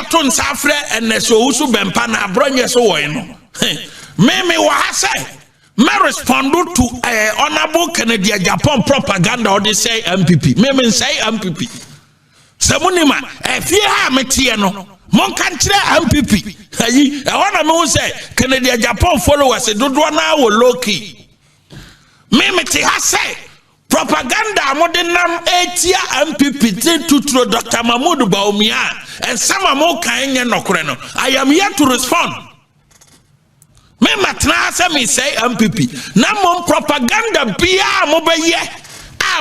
to nsafre ene so usu bempa na abronye so wo no me wa ha say me respond to honorable Kennedy Japan propaganda or they say MPP me say MPP samunima fie ha metie no mon kan kire MPP ayi e wana me say Kennedy Japan followers dodo na wo loki me te ha say propaganda modernam etia MPP to Dr. Mahmoud Bawumia and some more kind nokore no I am here to respond. Me matna say me say MPP na mom propaganda bia mo be ye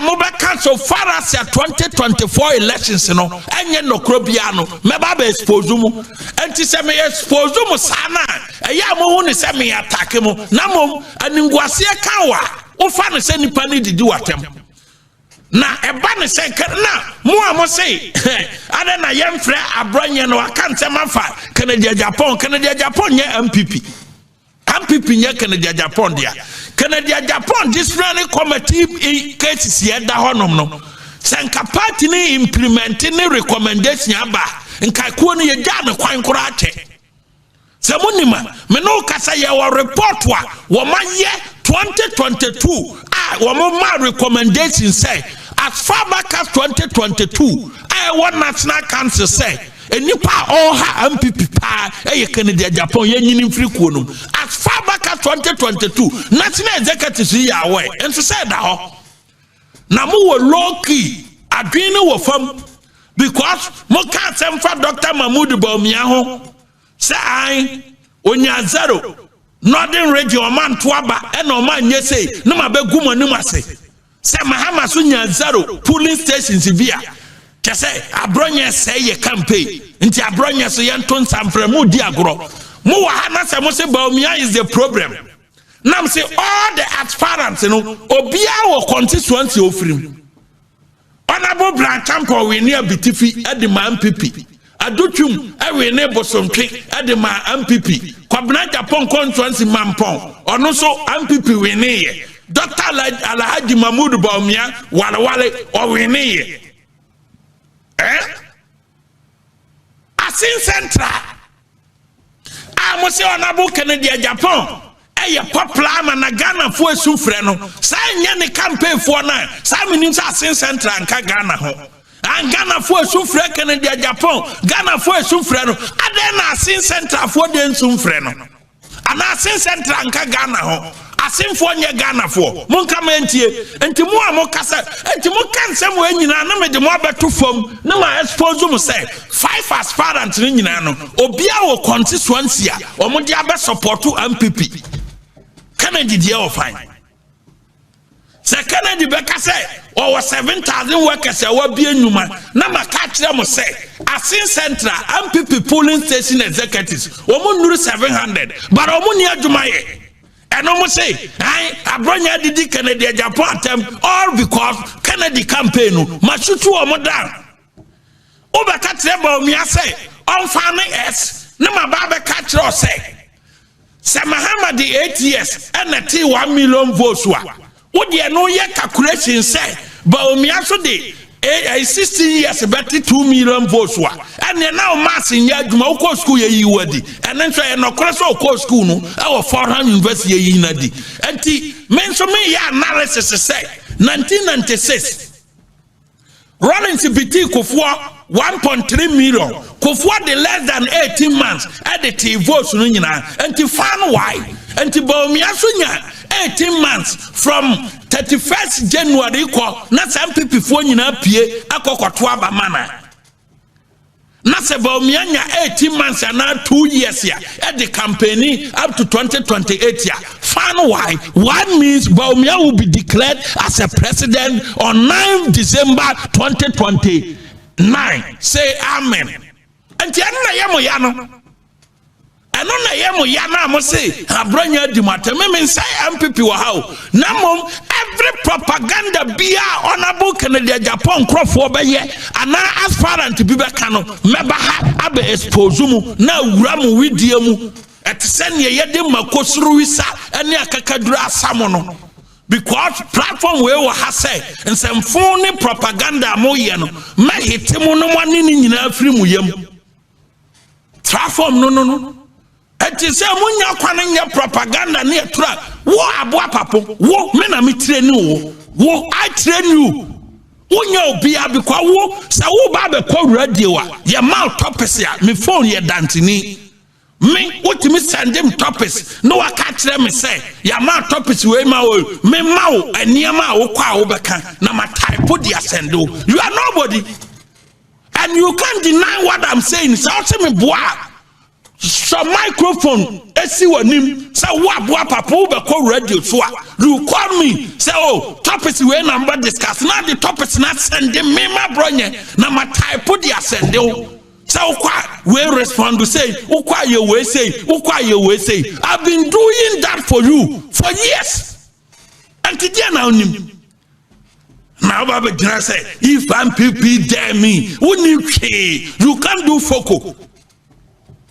mo be cancel far as 2024 elections no enye nokoro bia no me ba be expose mu enti say me expose mu sana eya mo hu ni say me attack mu na mom aningwase kanwa o fa no say nipa ni didi watem na eba ne say na mo amo say ada na yemfre abronye no aka ntem afa Kennedy Japan nye MPP nye Kennedy Japan dia Kennedy Japan disciplinary committee cases here da honom no senka party ni implement ni recommendation aba nka ko ni ye ja me kwan kora ache semunima me no kasa ye wa report wa maye 2022 wa ma recommendation say as far back as 2022 one national council say enipa all ha MPP pa Kennedy Japan ye nyini free kuo no as far back as 2022 national executive ya away and so said that na mo wo low key adwene wo fam because mo ka sem fa Dr. Mahmoud Bawumia ho say ai onya zero northern region man to aba e no man nye say no ma be gumo ni mase say mahama so nya zero polling stations via say abronye say ye campaign nti abronye so yenton samfremu di agro mo wa ha na say mo say Bawumia is the problem nam say all the aspirants no obia wo constituency ofrim honorable Blancham we near Bitifi at the MPP adutum we ne bosontwe at the MPP Kwabena Japan constituency mampon ono so MPP we ne Dr. Alhaji Mahmoud Bawumia wale o we ne Asin Central Mose Honorable Kennedy Japan popular man na Ghana fo esufre no sa nya ne campaign fo na sa minim sa Asin Central nka Ghana ho an Ghana fo esufre Kennedy Japan Ghana fo esufre no ade na Asin Central fo de nsufre no ana Asin Central nka Ghana ho Asin fo nye Ghana fo mon kama entie enti mo amokasa enti mo kansem we nyina na me de mo abeto fam na ma expose mo say 5 aspirants ni nyina no obia wo constituency a omo de abe support MPP Kennedy dey o fine say Kennedy be ka say o 7,000 workers e wa bia nyuma na ma ka kire mo say Asin Central MPP polling station executives omo nuru 700 but omo ni adwuma ye and almost say, I did Kennedy Japan all because Kennedy campaign, Machutu or Modan. Over Catrebo, me say, on family S, no my Baba catcher say. Samahama the 8 years and a T 1 million votes. Would you know your calculation say, but me also did 16 years about 2 million votes and then now mass in Yajmo school ye wadi and then try no cross or school no our 400 university ye nadi and mention me ya analysis say 1996 Rollins BT Kofua 1.3 million Kofua the less than 18 months at the T votes no nyina and fan why and Bawumia sunya 18 months from 31st January ko na MPP fo nyina pie akokotwa ba mana na se Bawumia nya 18 months and 2 years ya at the campaign up to 2028 ya fan why one means Bawumia will be declared as a president on 9 December 2029 say amen and na yamo ya no eno na yemo ya na mo say abronya di matem me say MPP wa how na mom every propaganda bia honorable Kennedy Japan crofo be ye ana aspirant bi be ka no meba ha abe expose mu na wura mu widie mu etsen ye de makosuru wisa ene akakadura asamo no because platform we will have say and some phony propaganda mo ye no ma hitimu no mani ni nyina afiri mu yam Transform no. It is a munya kwana propaganda near tra. Wo abua papo. Wo me na me train you. Wo I train you. Unya obi abikwa wo sa wo ba be call radio a ye mouth topics ya me phone ye dantini. Me wotimi send them topics no waka kire me say ya mouth topics we ma wo me ma wo eniema a wo kwa wo beka na ma type di asendo. You are nobody. And you can't deny what I'm saying. So me boa. So microphone esi wanim say wa boa papa wo be call radio so you call me say oh topics we number discuss now the topics not send them me ma bronye na ma type di asendo. So we respond to say ukwa ye we say I've been doing that for you for years. And today now nim now Baba Jina say if MPP dare me you can't do foco.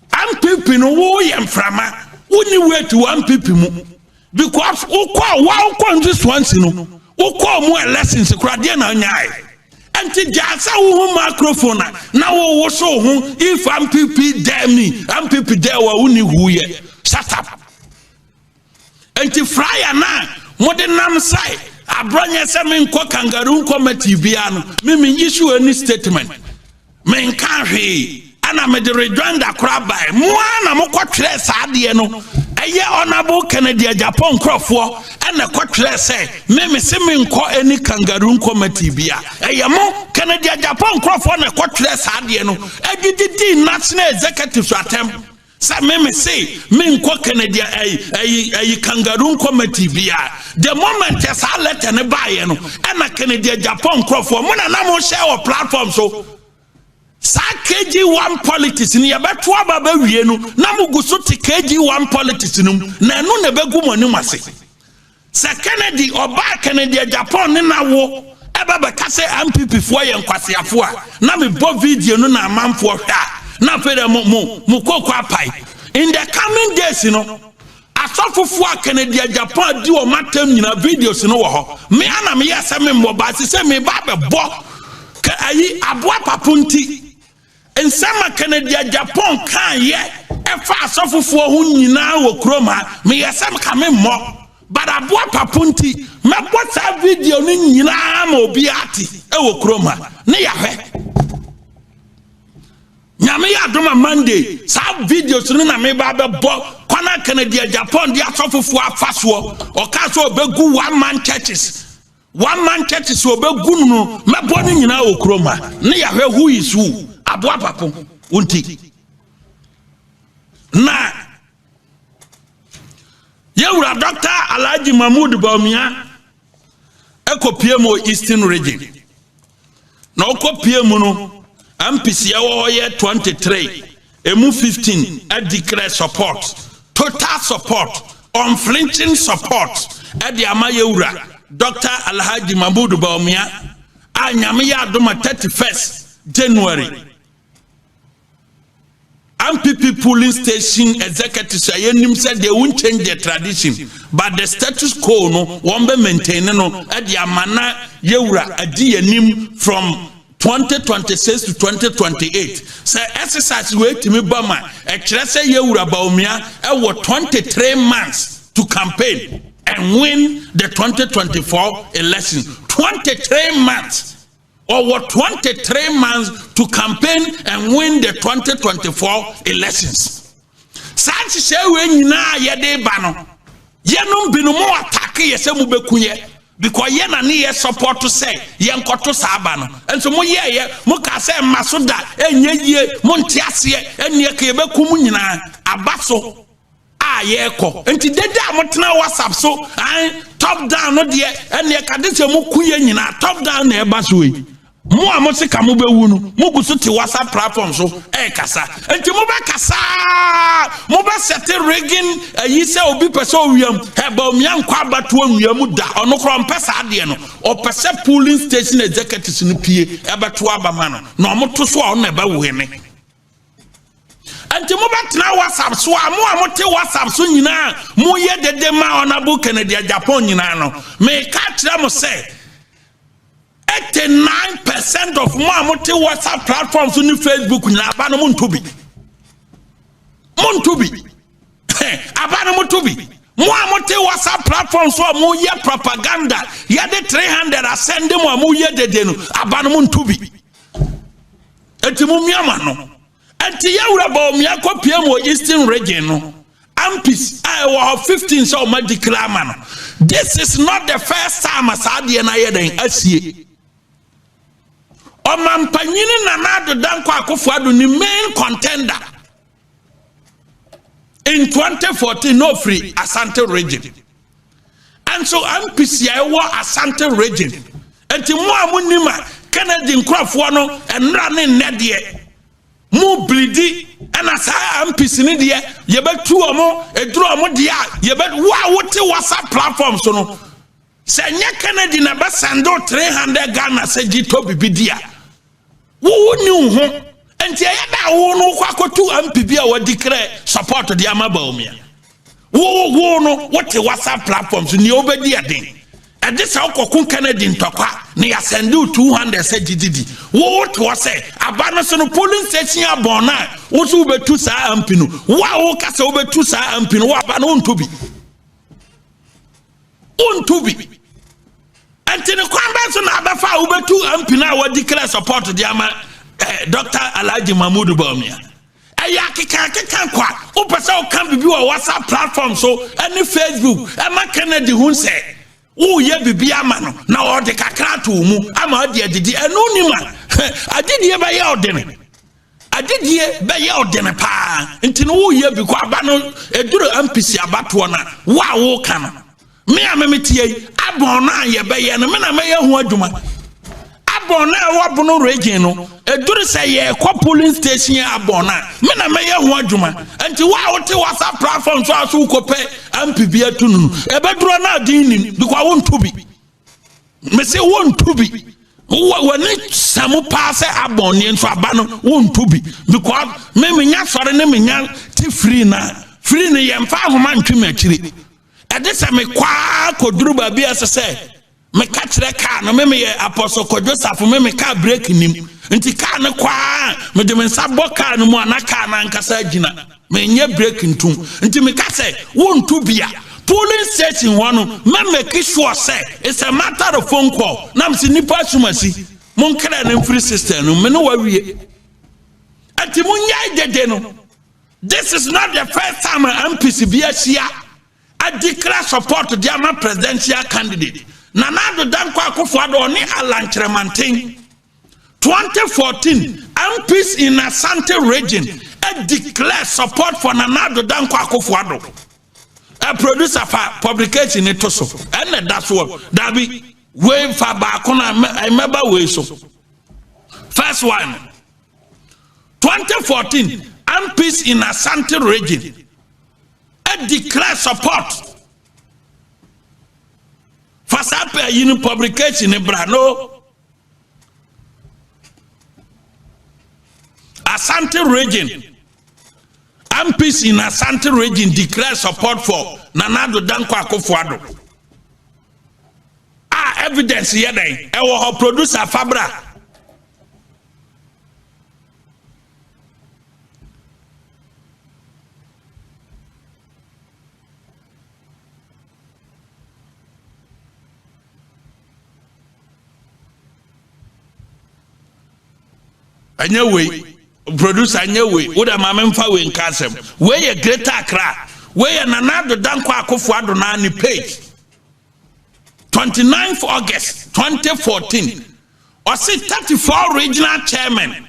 MPP no wo yem frama woni wait to MPP mu because ukwa wa ukwa this once no ukwa mu lessons kura dey na nyai enti jasa wo microphone na wo so ho if MPP dare me MPP dare wa woni huye shut up enti fryer na modernam sai abronye se me nko kangaroo committee bia no me issue any statement me nka hwe ana me de rejoin da krabai mo ana mo kwatwere saade no eye honorable Kennedy Japan crofo ana kwatwere say me se me nko any kangaroo committee bia eye mo Kennedy Japan crofo na kwatwere saade no agididi national executive atem say me say me nko Kennedy kangaroo committee bia the moment esa letter ne baye no ana Kennedy Japan crofo mo na mo share o platform so sa KG1 politics ni yabeto ababa wie no na muguso te KG1 politics no na no na begu moni mase sa Kennedy oba Kennedy Japan ni na wo ebaba ka se MPP fo ye nkwasiafo a na me bo video no na amanfo hwa na fere mu kokwa apai in the coming days no asofofo a Kennedy Japan di o matam nyina videos no wo ho me ana me yesa me mbo ba se me ba bebo ka ayi aboa papunti ensama Kennedy Japan kan ye efa asofofo ho nyina wo kroma me yesam ka me mo but aboa papunti me bota video ni nyina ma obi ati e wo kroma ne ya hwe nyame ya doma Monday sa videos no na me ba be bo kwana Kennedy Japan di asofofo afaso o ka so obegu one man churches obegu no me bo ni nyina wo kroma ne ya hwe who is who aboa papo unti na yewura Dr. Alhaji Mahmood Bawumia ekopie mo Eastern region na okopie mu no MPC yawo ye 23 emu 15 a declare support total support unflinching support e de ama yewura Dr. Alhaji Mahmood Bawumia anyame ya adoma 31st January MPP polling station executives said they won't change their tradition, but the status quo no won't be maintained no at the amana yewura adi from 2026 to 2028. Say exercise wait to me bama e kire say yewura Bawumia e wo 23 months to campaign and win the 2024 election. 23 months. Or what 23 months to campaign and win the 2024 elections. Santi se we nyina ye de ba no. Ye no binu mo attack ye se mu bekunye because ye na ne ye support to say ye nkoto sa ba no. Enso mo ye mo ka se masoda enye ye mo ntiase ene ka ye bekum nyina abaso a ye ko. Enti dede amotena WhatsApp so top down no de ene ka de se mo kuye nyina top down na e ba so yi. Mo amose ka mo bewu no mo guso ti WhatsApp platform so kasa enti mo ba kasa mo ba set rigging yi se obi pese owiam Bawumia nkwa abato owiam da ono kro mpesa ade no o pese polling station executives no pie abato abama no na mo to so na ba wo hene enti mo ba tena WhatsApp so mo te WhatsApp so nyina mo ye dede ma Honorable Kennedy Japan nyina no me ka tira mo say 89% of more WhatsApp platforms on Facebook na ba no muntobi Montubi. Abana Montubi. Moamote WhatsApp platform so mo ye propaganda. Yade 300 ascend them mo ye dedenu. Abana Montubi. Eti mu miama no. Eti yawura ba omiako pia mo Eastern region no. Ampis I 15 so ma declare man. This is not the first time asade na ye den asie. Omampanyini Nana Addo Dankwa Akufo-Addo ni main contender in 2014 no free Asante region. And so MPC wa Asante region. Enti mo amunima Kennedy Nkrofo no enra ne nnede mu blidi ana sa MPC ni de ye betu omo eduru omo de ye bet wa wote WhatsApp platform so no se nya Kennedy na be sendo 300 Ghana se jito bibidia wo ni ho enti ayada wo no kwakotu MPB a wo declare support the amabaomia wo no what WhatsApp platforms ni obedi aden e de sa okokun Kennedy ntokwa ni ya send 200 se gdd wo to say abano so no polling station abona wo so betu sa MP no wo ka se obetu sa MP no wo abano ontobi Antini kwamba so na abafa ubetu MP na wa declare support the ama Dr. Alhaji Mahmoud Bawumia. Aya keka kwa upesa o kan bibi wa WhatsApp platform so any Facebook ama Kennedy hun say wo ye bibi ama no na o de kakra to mu ama o de adidi enu ni ma adidi e ba ye odene adidi be ye odene pa ntini wo ye bi kwa aba no eduru MPC abato na wa wo kan me amemetie abon na ye be ye no me na me ye hu adwuma abon na wa bono region no eduru say ye kwa polling station abon na me na me ye hu adwuma anti wa wote WhatsApp platform so aso ko pe MPB atunu e beduru na din nim because won tubi me say won tubi wani samu pass abon ni so aba no won tubi because me nya sore ne me nya ti free ne ye mfa homa ntwem akiri Edisa me kwa koduru babi asese me ka kire car no me ye Apostle Joseph me ka break nim nti car ne kwa me de me nsa bo car no mu ana car na nkasa gina me nye break ntum nti me ka say wontu bia police station one me make sure say it's a matter of phone call na msi nipa sumasi mon kra na free system no me no wawie ati munya dede no. This is not the first time MPC bia I declare support to the presidential candidate. Nana Addo Dankwa Akufo-Addo ni Alan Kyerematen. 2014, MPs in Asante region declare support for Nana Addo Dankwa Akufo-Addo. A producer for publication it also. And that's what that be way for back on. I remember way so. First one, 2014, MPs in Asante region declare support for Sapia Uni publication in Brano Asante region. MPs in Asante region declare support for Nana Addo Dankwa Akufo-Addo. Evidence here then. Our producer Fabra. Anyway, producer anyway, oda mamemfa we nkasem. We ye Greater Accra. We ye Nana Addo Dankwa Akufo-Addo na ni page. 29th August 2014. Osi 34 regional chairman.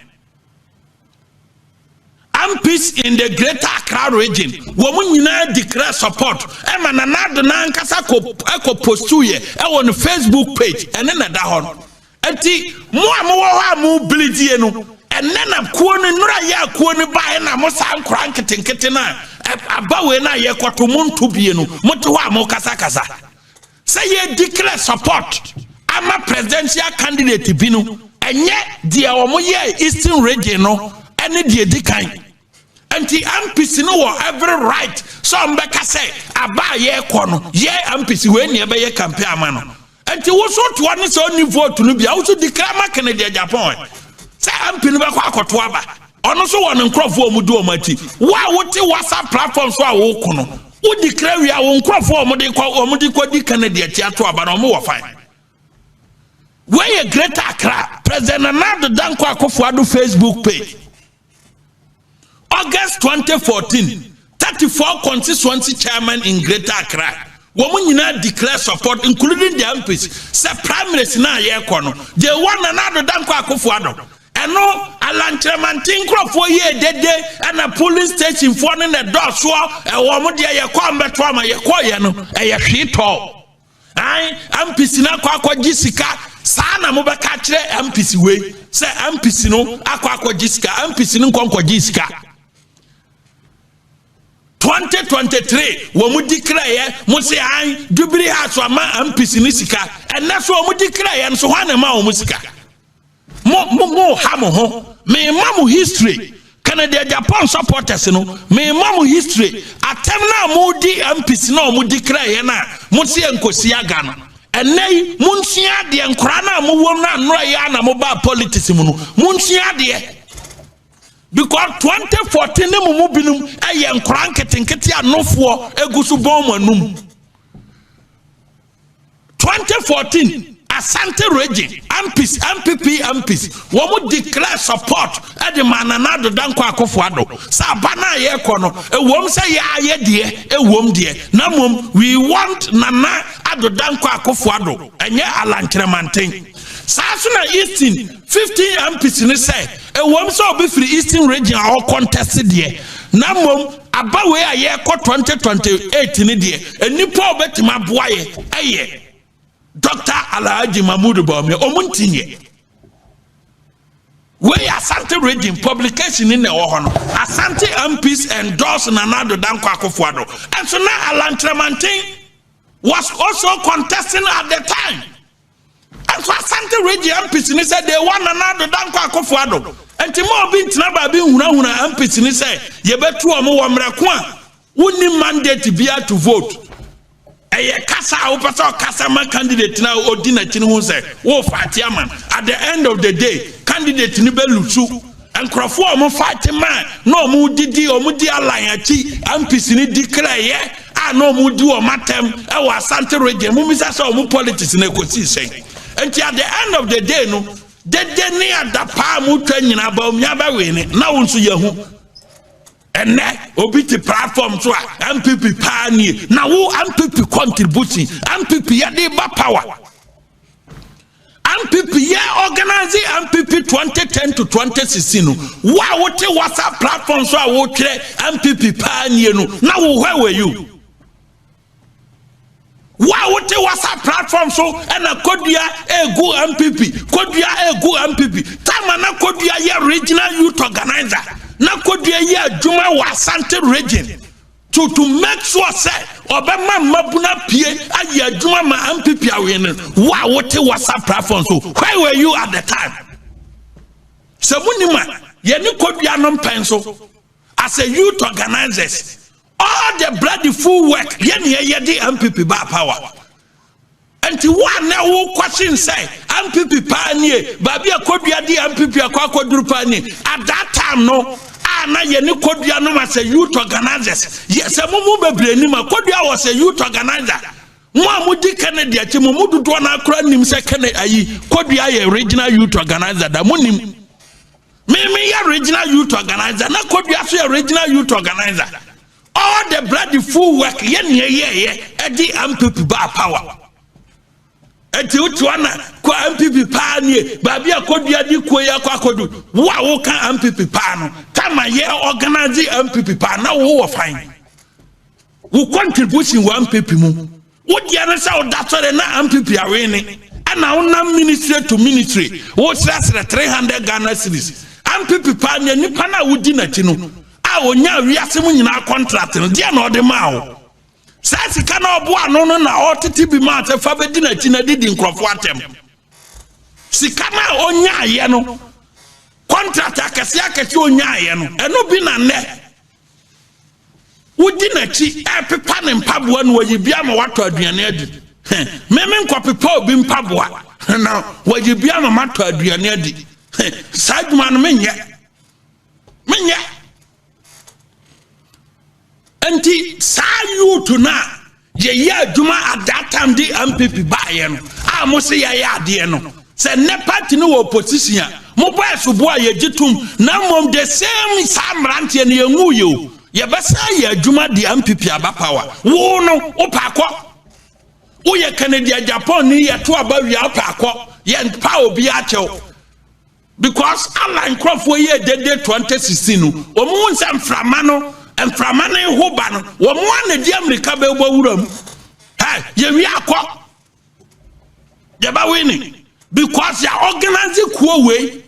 MPs in the Greater Accra region. Women nyina declare support. Ema Nana Addo na nkasa ko postu ye e on Facebook page ene na da hon. Enti mo wa mo blidie no. And then I'm going to go to buy na mo san kran ketenkete na abawe na ye kwato muntu bie no moto wa mo kasa say ye declare support ama presidential candidate bi no enye dia omo ye Eastern region no ene dia dikan anti MPC no wo every right so mbeka say aba ye kɔ no ye MPC we ne be ye campaign ama no anti wo so to one so ni vote no bia wo so declare ma Kennedy Japan. Say MPC no be kwa akoto aba ono so won nkrofo mu do omati wa wote WhatsApp platform so a wo kono wo declare wi a wo nkrofo omudi ko di Kennedy atiato aba no mo wo fine where Greater Accra President Nana Dankwa Akufo-Addo Facebook page August 2014 34 constituency chairman in Greater Accra women nyina declare support including the MPs say primaries na ye kono the one Nana Dankwa Akufo-Addo eno alantremantin krofo ye dede na police station for ne do so e wo mo de ye kwa mbeto ama ye kwa ye no e ye hwito ai MPs na kwa gisika sana mo beka kire MPs we say MPs no akwa gisika MPs no nkwa gisika 2023 wo mu declare mo say ai dubiri aso ama MPs ni sika ena so mo declare so hwana ma wo sika mo hamo ho me mamu history Canada Japan supporters no me mamu history atem na mo di MPs na mo declare na mo se enkosi aga no enai munsia de nkora na mo wom na nora ya na mo ba politics mu no munsia de because 2014 ne mo binum eye nkora nketenkete anofo egusu bon manum 2014 Asante region MPs womu declare support edi manana do Dankwa Akufo-Addo sa bana ye kono ewom se ya aye de ewom de na mom we want Nana Addo Dankwa Akufo-Addo enye alantremanten sa so na Eastern 15 MPs ni say ewom se obi free Eastern region all contest de na mom abawe aye ko 2028 ni de enipa obetima boaye eye Dr. Alhaji Mahmoud Bawumia omuntinye we Asante region publication in the Ohono Asante MPs endorse Nana Addo Dankwa Akufo-Addo and so now Alantremantin was also contesting at the time and so Asante region MPs ni said they want Nana Addo Dankwa Akufo-Addo and timo bi ntina ba bi huna MPs ni say yebetu omo wo mreko a woni mandate bia to vote eye kasa opasa kasa man candidate na odi na chini hu say wo fatiaman at the end of the day candidate ni be lusu enkrofo omo fatiman no omo didi omo di alliance MPs ni declare ye a no omo di o matem e wa Asante region mu misa say omo politics na ekosi sen enti at the end of the day no dede ni adapa mu twa nyina ba omya ba we ni na wo nso yehu ene obiti platform so MPP pani na wo MPP contributing MPP ya dey ba power MPP ya organize MPP 2010 to 2016 no wa wote WhatsApp platform so wo kire MPP pani no na wo where were you wa wote WhatsApp platform so na kodua egu MPP tama na kodua ya regional youth organizer na kodua ye adwuma wa Asante region to make sure say obema mabuna pie aye adwuma ma MPP awene wa wote WhatsApp platform so where were you at the time sabunima ye ni kodua no mpen so as a youth organizers all the bloody full work ye the MPP ba power and one now who question say MPP panie babi akodua di MPP akwaduru panie at that time no na ye ni kodua no as a youth organizers yes mumu bebre ni ma kodua was a youth organizer mo amudi Kennedy achi mo mududo na akra nim se Kennedy ayi kodua ye regional youth organizer da munim me ya regional youth organizer na kodua so ya regional youth organizer all the bloody full work ye edi MPP ba power eti utwana kwa MPP panie babi akodua di koya kwa kodu wa wo kan MPP pa no kama ye organize MPP pa na wo fine wo contribution wa MPP mu wo dia na sa o datore na MPP awene ana una ministry to ministry wo stress 300 Ghana cedis MPP panie nipa na wudi na ti no a onya wiase mu nyina contract no dia na ode ma wo sasi kana obo ano no na otiti bi ma te fa bedi na ti na didi nkrofo atem sikana onya ye no contract akasi onya ye no eno bi na ne wudi na chi pepa ne mpaboa no wayi bia ma wato aduane adi meme nkopepa obi mpaboa na wayi bia ma mato aduane adi saduma no menye menye enti sa youth na ye adwuma at that time the MPP baye no a mo se ye ade no se ne party no opposition mo boy so boy ye gitum na mom the same samrante ne yenwu ye ye besa ye adwuma the MPP aba power wo no opakọ wo ye Canada Japan ni ye to aba wi opakọ ye pa obi a chew because Allah crofo ye dede 2016 no omu nsem frama no enframane ho ba no wo mo an di America be bo wuram hey ye wi akọ ye ba wini because ya organize kuo we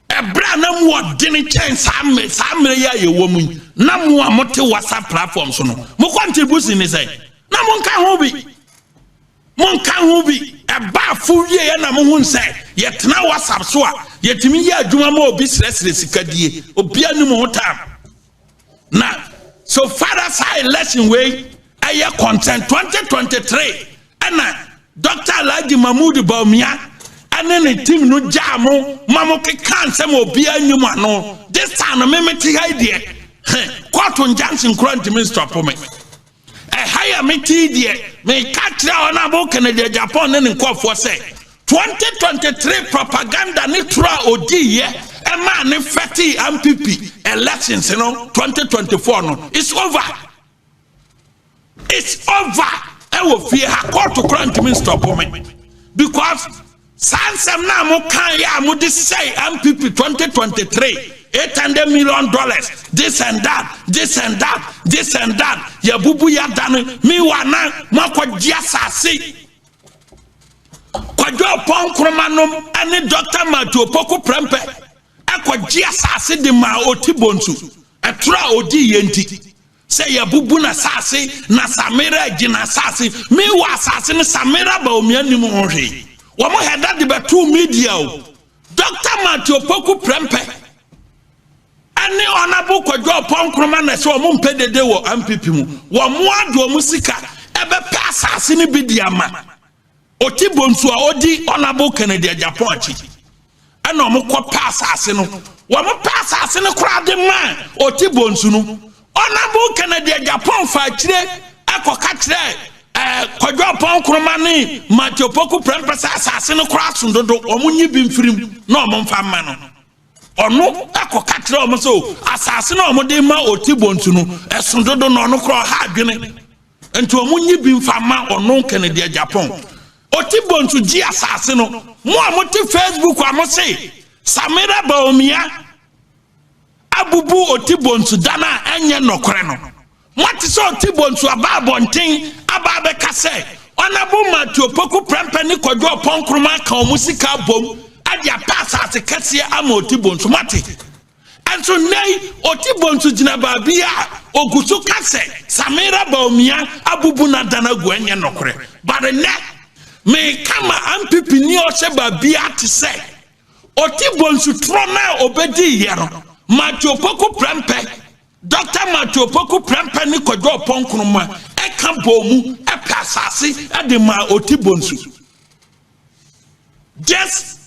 ebra na mo odene chen samre ya ye wo mu na mo amote WhatsApp platforms no mo contribution ni say na mo nka ho bi eba fu wie ya na mo hu say ye tena WhatsApp so a ye timi ya adwuma ma obi sresre sikadie obi anim ho tam na so father say election way aye content 2023 ana Dr. Alhaji Mahmood Bawumia ane team no jamo mamo ke kansem obi anyum ano this time me meti idea court injunction grant me stop me hire me idea me catch down abo Canada Japan ne nkofo say 2023 propaganda ni tra odi ye e ma ne feti MPP elections no 2024 no it's over e wo fie ha court grant me stop me because Sansam na mo kan ya mo de say MPP 2023 $800 million this and that ya bubu ya dan mi wana makwaji asase kwadwo pon kromanom ane Dr. Matthew Opoku Prempeh akwaji asase de ma otibontu etra odi yenti say ya bubu na asase na Samira gina asase mi wa asase ne Samira Bawumia nim ohwe Wamo head the betu media Dr. Matthew Opoku Prempeh ani onabo kwadwo pon kroma na se omo mpede de wo MPP mu wamo ado musika ebe pasase ni bidiama otibontu a odi onabo Canada Japan achi ana omo kwa pasase no wamo pasase ne kura de man otibontu no onabo Canada Japan fa kire akoka kire kwadwo pon kroma ni Matthew Opoku Prempeh asase no kura sondodo omunyi bi mfirim na omomfa ma no ono akoka kire omo so asase no omode ma otibontu no esondodo no ono kura ha adwene enti omunyi bi mfa ma ono Canada Japan otibontu ji asase no mo amote Facebook amo se Samira Bawumia abubu otibontu dana enye nokore no What is all Tibonsu about bonting about the cassette? Honorable Matthew Opoku Prempeh ni kwadwo pon kroma kan musika bom adia pass at Kasia amo Tibonsu mate. And so nay otibonsu jina babia ogusu kase Samira Bawumia abubu na dana gwenye nokre. But the net me kama MPP ni ose babia ti say otibonsu trona obedi yero Matthew Opoku Prempeh Dr. Matthew Opoku Prempeh ni kwadwo pon kroma e kampo mu e pasase e de ma otibonsu just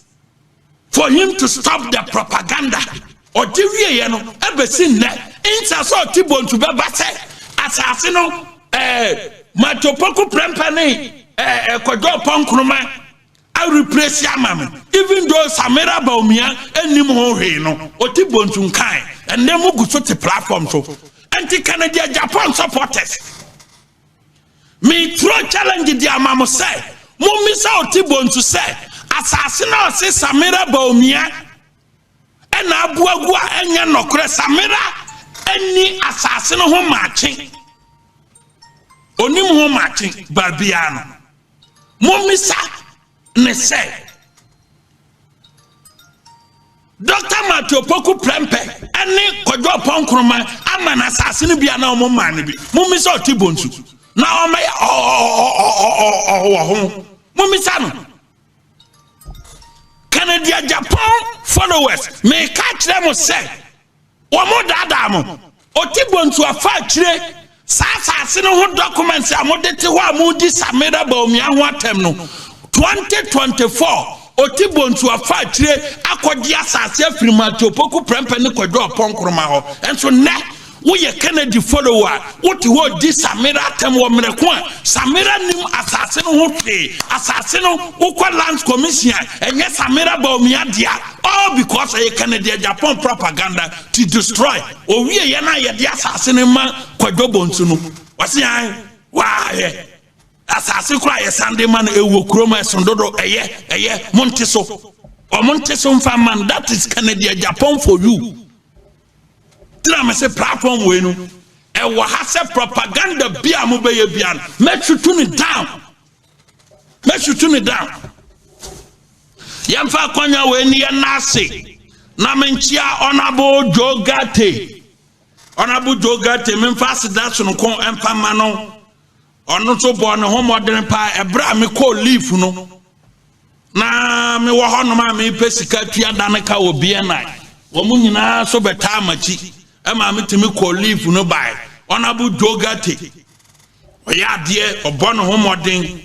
for him to stop the propaganda or diwie ye no e be sin na insa so otibonsu be ba se asase no Matthew Opoku Prempeh ni kwadwo pon kroma I replace Yamam, even though Samira Bawumia and Nimo no, otibontu nkai, and then go to the platform so. Anti-Canada Japan supporters. Me throw challenge the Amamo say, Mumisa otibontu say, Assassina say Samira Bawumia, and Abuagua and Yanokre Samira, any assassin home marching. Onim home marching, Barbiano. Mumisa. Ne say Dr. Matthew Opoku Prempeh ani kwadwo pon kroma ama na asase ne bia na omo man bi mummi so otibontu na omo ya mummi sanu Canada Japan followers me catch them say omo dada mo otibontu afa kire sa asase ne ho documents amode te ho amudi Samira Bawumia ho atem no 2024 otibo ntu afa atire akodi asase afirimato poku prempe ne kwadwo opon ho enso ne wo ye Kennedy follower what ho di Samira tem wo mreko a Samira nim asase no ho twe asase no ukwa lands commission enye Samira ba omia dia all because ye Kennedy Japan propaganda to destroy owie ye na ye di asase ne ma kwadwo bontu no wase an wa ye asase kura ye Sunday man ewo kroma esondodo eye monteso o monteso mfa man that is Kennedy Japan for you. I say platform we no e wo ha say propaganda bia mo be ye bia make you tune it down yamfa kwanya we ni ye nase na menchia Honorable Joe Gate memfa seda so no kon empa ma no ono to bo no ho modern pa ebra me call leaf no na me wo ho no ma me pesika tua dan ka obi na wo mu nyina so beta machi Emma mitimi call leave no by Honorable Joe Gate. Oya de obono homodin.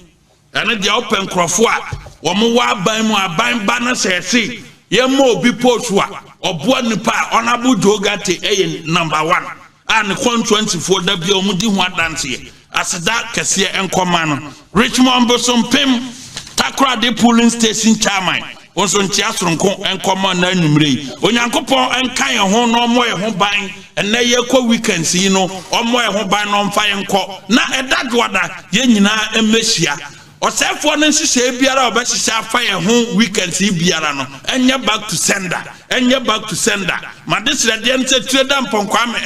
Ene de open crofo a wo mo wa ban mu aban ba na sese ye mo obi post wa obo nipa Honorable Joe Gate number 1. And 124 da bia omudi ho adanse. Aseda kese enkoma no. Richmond Bosom Pim Takra de polling station chairman. Also ntia soronko enkoma na numre onyankopon enkan ye ho no mo ye ho ban ene ye kwa weekends yi no omo ye ho ban no mfa ye nko na edadwoda ye nyina emehia osefo no nhihye biara obehihye afa ye ho weekends yi biara no enye back to sender ma this ready ente trader mponkwame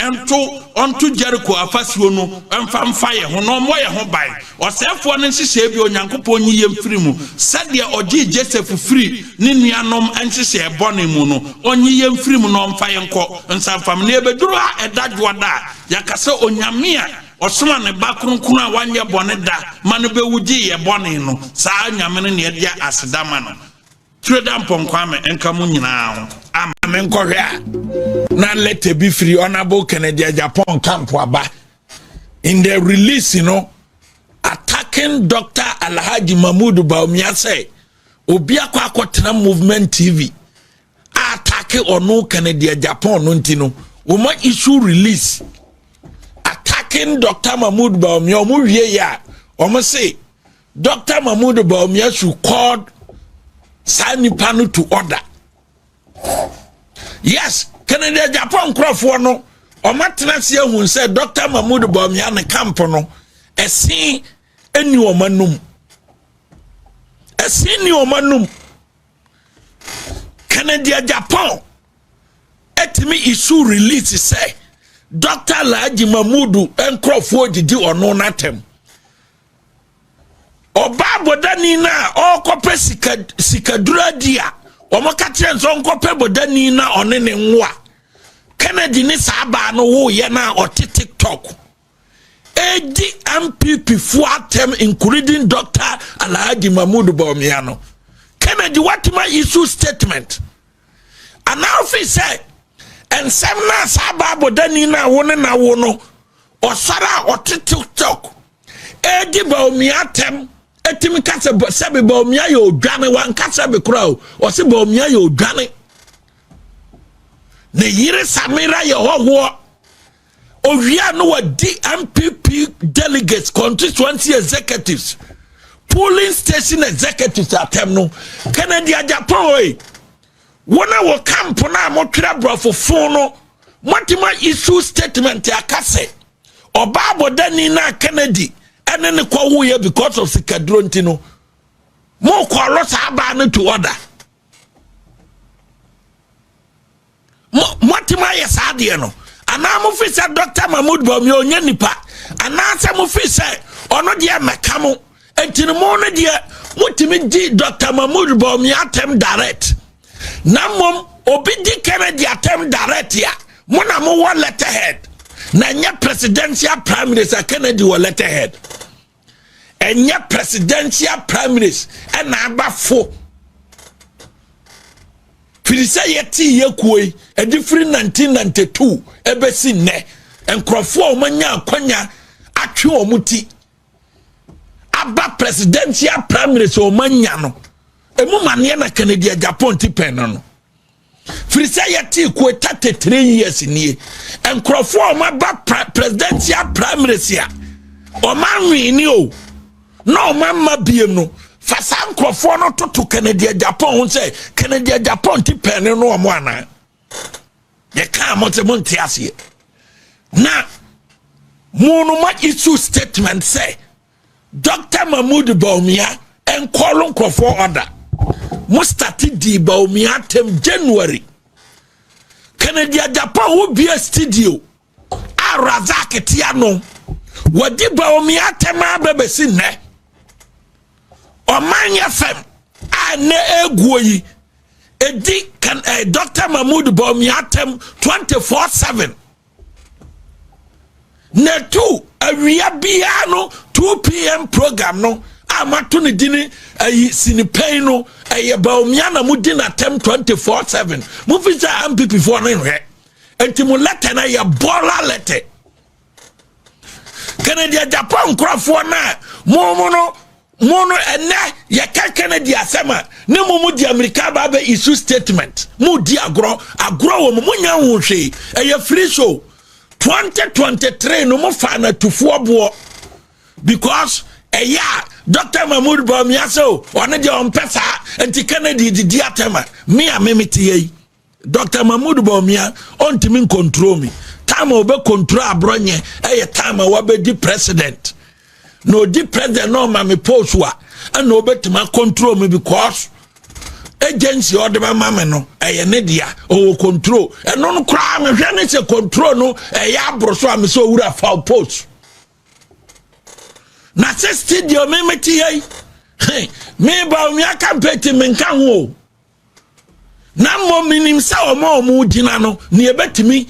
onto Jericho afasuo no mfa ye ho no mo ye ho ban osefo no nhihye bi onyankopon nyi ye mfiri mu sade oji Joseph free ni nuanom nhihye bone mu no onyi ye mfiri mu no mfa ye nko nsamfam ne ebeduru a edadwoda yakase onyame a osoma ne bakronkunu a wanye bone da manu be wuji ye bone no saa nyame ne ne dia asedama no trader mponkwame enkamu nyina ho amen kohwe a na let be free Honorable Kennedy Japan camp aba in the release attacking Dr. Alhaji Mahmoud Bawumia say obi akwa movement TV attack onu Kennedy Japan no ntino wo ma issue release attacking Dr. Mahmoud Bawumia omo wie ya omo say Dr. Mahmoud Bawumia should call Sanipanu to order. Yes, Kennedy Japan crofo no omatenase ehun say Dr. Mahmoud Bawumia ne camp no esi eni omanum Kennedy Japan etimi issue release say Dr. Alhaji Mahmoud encrofo didi ono natem Obabodani na okope sikadura dia omakatire nso nkope bodani na onene nwa Kennedy ni saba no wo ye na oti TikTok edi MPP fu atem including Dr. Alhaji Mahmoud Bawumia no Kennedy what my issue statement and now fi say and sem na saba bodani na woni na wo no osara oti TikTok edi Bawumia tem etimi kase sebe Bawumia ye odwane wan kase be kura o se Bawumia ye odwane ne yire Samira ye howo owia no wa DMPP delegates constituency executives polling station executives atem no Kennedy Japan oi wona wo camp na mo twira brofo fon no motima issue statement akase obabo dani na Kennedy ene ne kwa wuye because of sikadro ntino mo kwa losa aba ne to order motima yesade no ana mo fi say Dr. Mahmoud Bawumia onye nipa ana se mo fi say ono de mekamo entino mo no de motimi di Dr. Mahmoud Bawumia atem direct na mom obi di Kennedy atem direct ya mo na mo wa letterhead na nya presidential prime minister Kennedy wa letterhead enya presidential prime minister and abafo Filisa yeti yekuoi a different 1992 ebesi ne enkrofo omanya akwanya atwe omuti aba presidential prime minister omanya no emu mane na Kennedy Japan ti pen no Frisa yati ko 33 years nie enkrofo o ma ba presidential primaries ya o ma nwini o no ma biem no fasa enkrofo no toto Kennedy Japan ho say Kennedy Japan ti pen no o mo ana ye ka mo te monte ase na munu ma issue statement say Dr. Mahmoud Bawumia enkolo enkrofo order Mustati di Bawumia tem January Kennedy Japan will be a studio a Razak Tiano wadi Bawumia tema bebesi ne Omanya fem a ne egwoyi edi kan Dr. Mahmoud Bawumia tem 24/7 ne tu awia biano 2 p.m. program no amato ne dini ayi sinipain no ayi Bawumia na mudi na tem 24/7 mu fisa MPP for no hwe enti mu letter na ya bola letter Kennedy Japan krofo na mono ene ya Kennedy asema ne mu di America ba be issue statement mu di agro wo mu nya ho hwe ayi free show 2023 no mo fa na tufo bo because Dr. Mahmoud Bawumia so one de on pesa anti Kennedy di atema me amemete Dr. Mahmoud Bawumia on timi control me time obe control abronye time wa be di president no di president no ma me post wa and no betima control me because agency or the mama no ne dia o control and no kra me hwe ne se control no abroso am so wura fa post na se studio me meti me Bawumia campaign me nka ho na mo minim sa o mo dina no ne ebetimi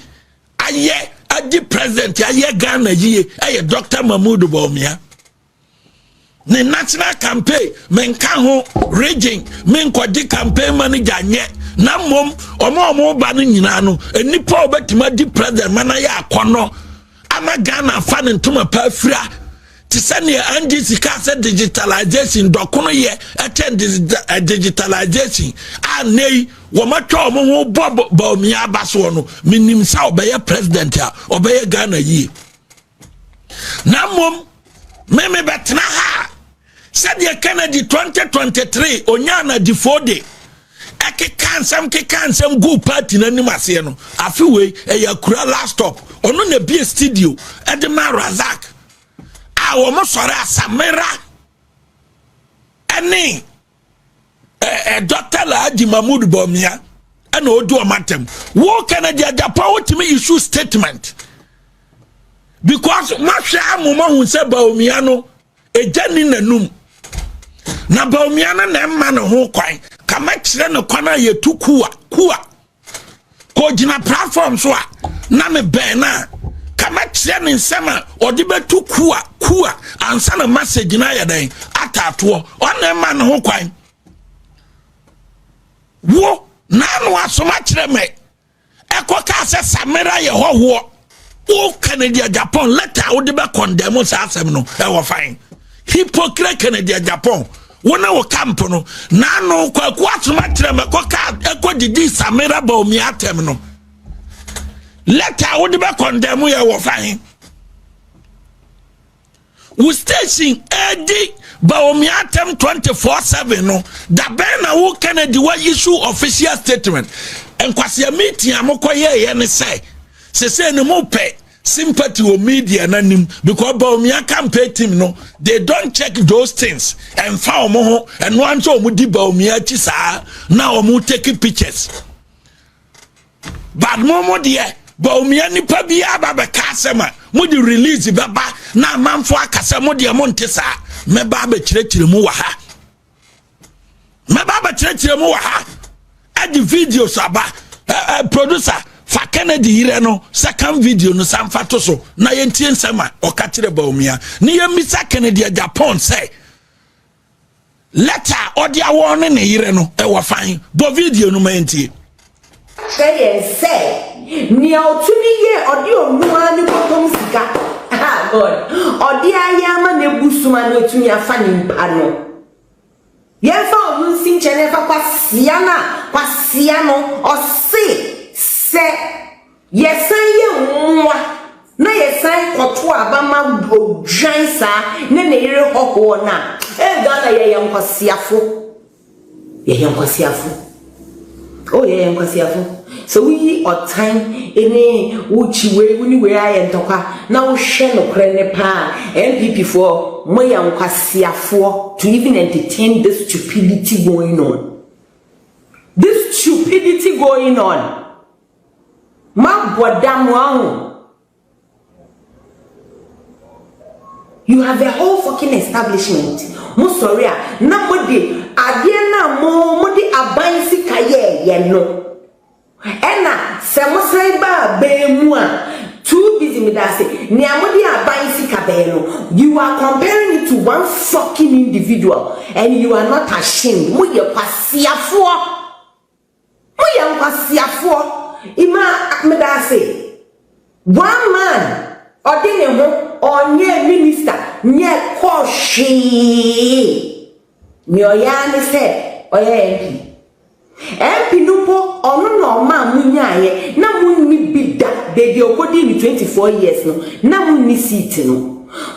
aye adi president aye Ghana yiye Dr. Mahmoud Bawumia ne national campaign me nka ho region me nkodi campaign manager nye na mom omo ba no nyina no enipa obetima di president mana ya akono ama Ghana fa ne ntoma pa afira ti sane NDC ka se digitalization dokono ye attend digitalization anei wo matwa omo ho Bawumia abaso no minim sa obeye president a obeye Ghana yi na mom me betna ha said the Kennedy 2023 onyana di 4 day eke kansam go party na nimase no afiwe yakura last stop ono na be studio edema Razak a wo mo sore asamera eni Dr. Alhaji Mahmoud Bawumia ana odu omatem wo Kennedy Japan wotimi issue statement because mahwe amoma hu se Bawumia no ejani nanum na Bawumia na emma no ho kwan kama kire no kwana ye tukuwa ko gina platform so a na me ben na kama kire ne nsema odi betu kuwa ansa na message na ya den atato ona emma no ho kwan wo na no asoma kire me ekoka se samira ye hoho wo Kennedy Japan letter wo de be condemn sa asem no e wo fine hypocrite Kennedy Japan wona wo camp no na no kwaku asoma kire me koka ekodidi Samira Bawumia atem no letter wo de be condemn ye wo fine wo station edi Bawumia atem 24/7 no da ben na wo Kennedy wa issue official statement enkwase meeting amokoye ye ne say se no mo pe sympathy or media nanim because Bawumia campaign team no they don't check those things and found mo and one so mo di Bawumia chi sa now mo take pictures but mo there Bawumia ni pa bia ba be kasema mo di release baba na manfo akasa mo de mo ntesa me ba ba kirekire mu wa ha adi videos aba producer fa Kennedy ire no second video no samfa to so na yentie nsema o ka kire Bawumia ni yemisa Kennedy Japan say letter odi awo ne ire no e wo fan bo video no ma yentie say ni otumi ye odi onua ni potom sika ah god odi ayama ne busuma no otumi afa ni mpa no Yefa onunsi nchene fa kwasia no se yesan ye nwa na yesan koto abama bodwansa ne ne yire hoko na Ghana ye yankwasiafo so we or time any uchi we aye ntokwa na wo hwe no kre ne pa MPP for mo yankwasiafo to even entertain this stupidity going on. Ma bodamu. You have a whole fucking establishment. Mo sorry na modi ade na mo di abansi kaye ye no. Ena se mo sai ba be mu a too busy me that say ni amodi abansi ka be no. You are comparing it to one fucking individual and you are not ashamed. Mo ye kwasiafo. Ima me that say one man ordine ho onye minister nye koshi mi oyani se oye MP nupo onu no ma munyaye na munni bida baby okodi ni 24 years no na munni seat no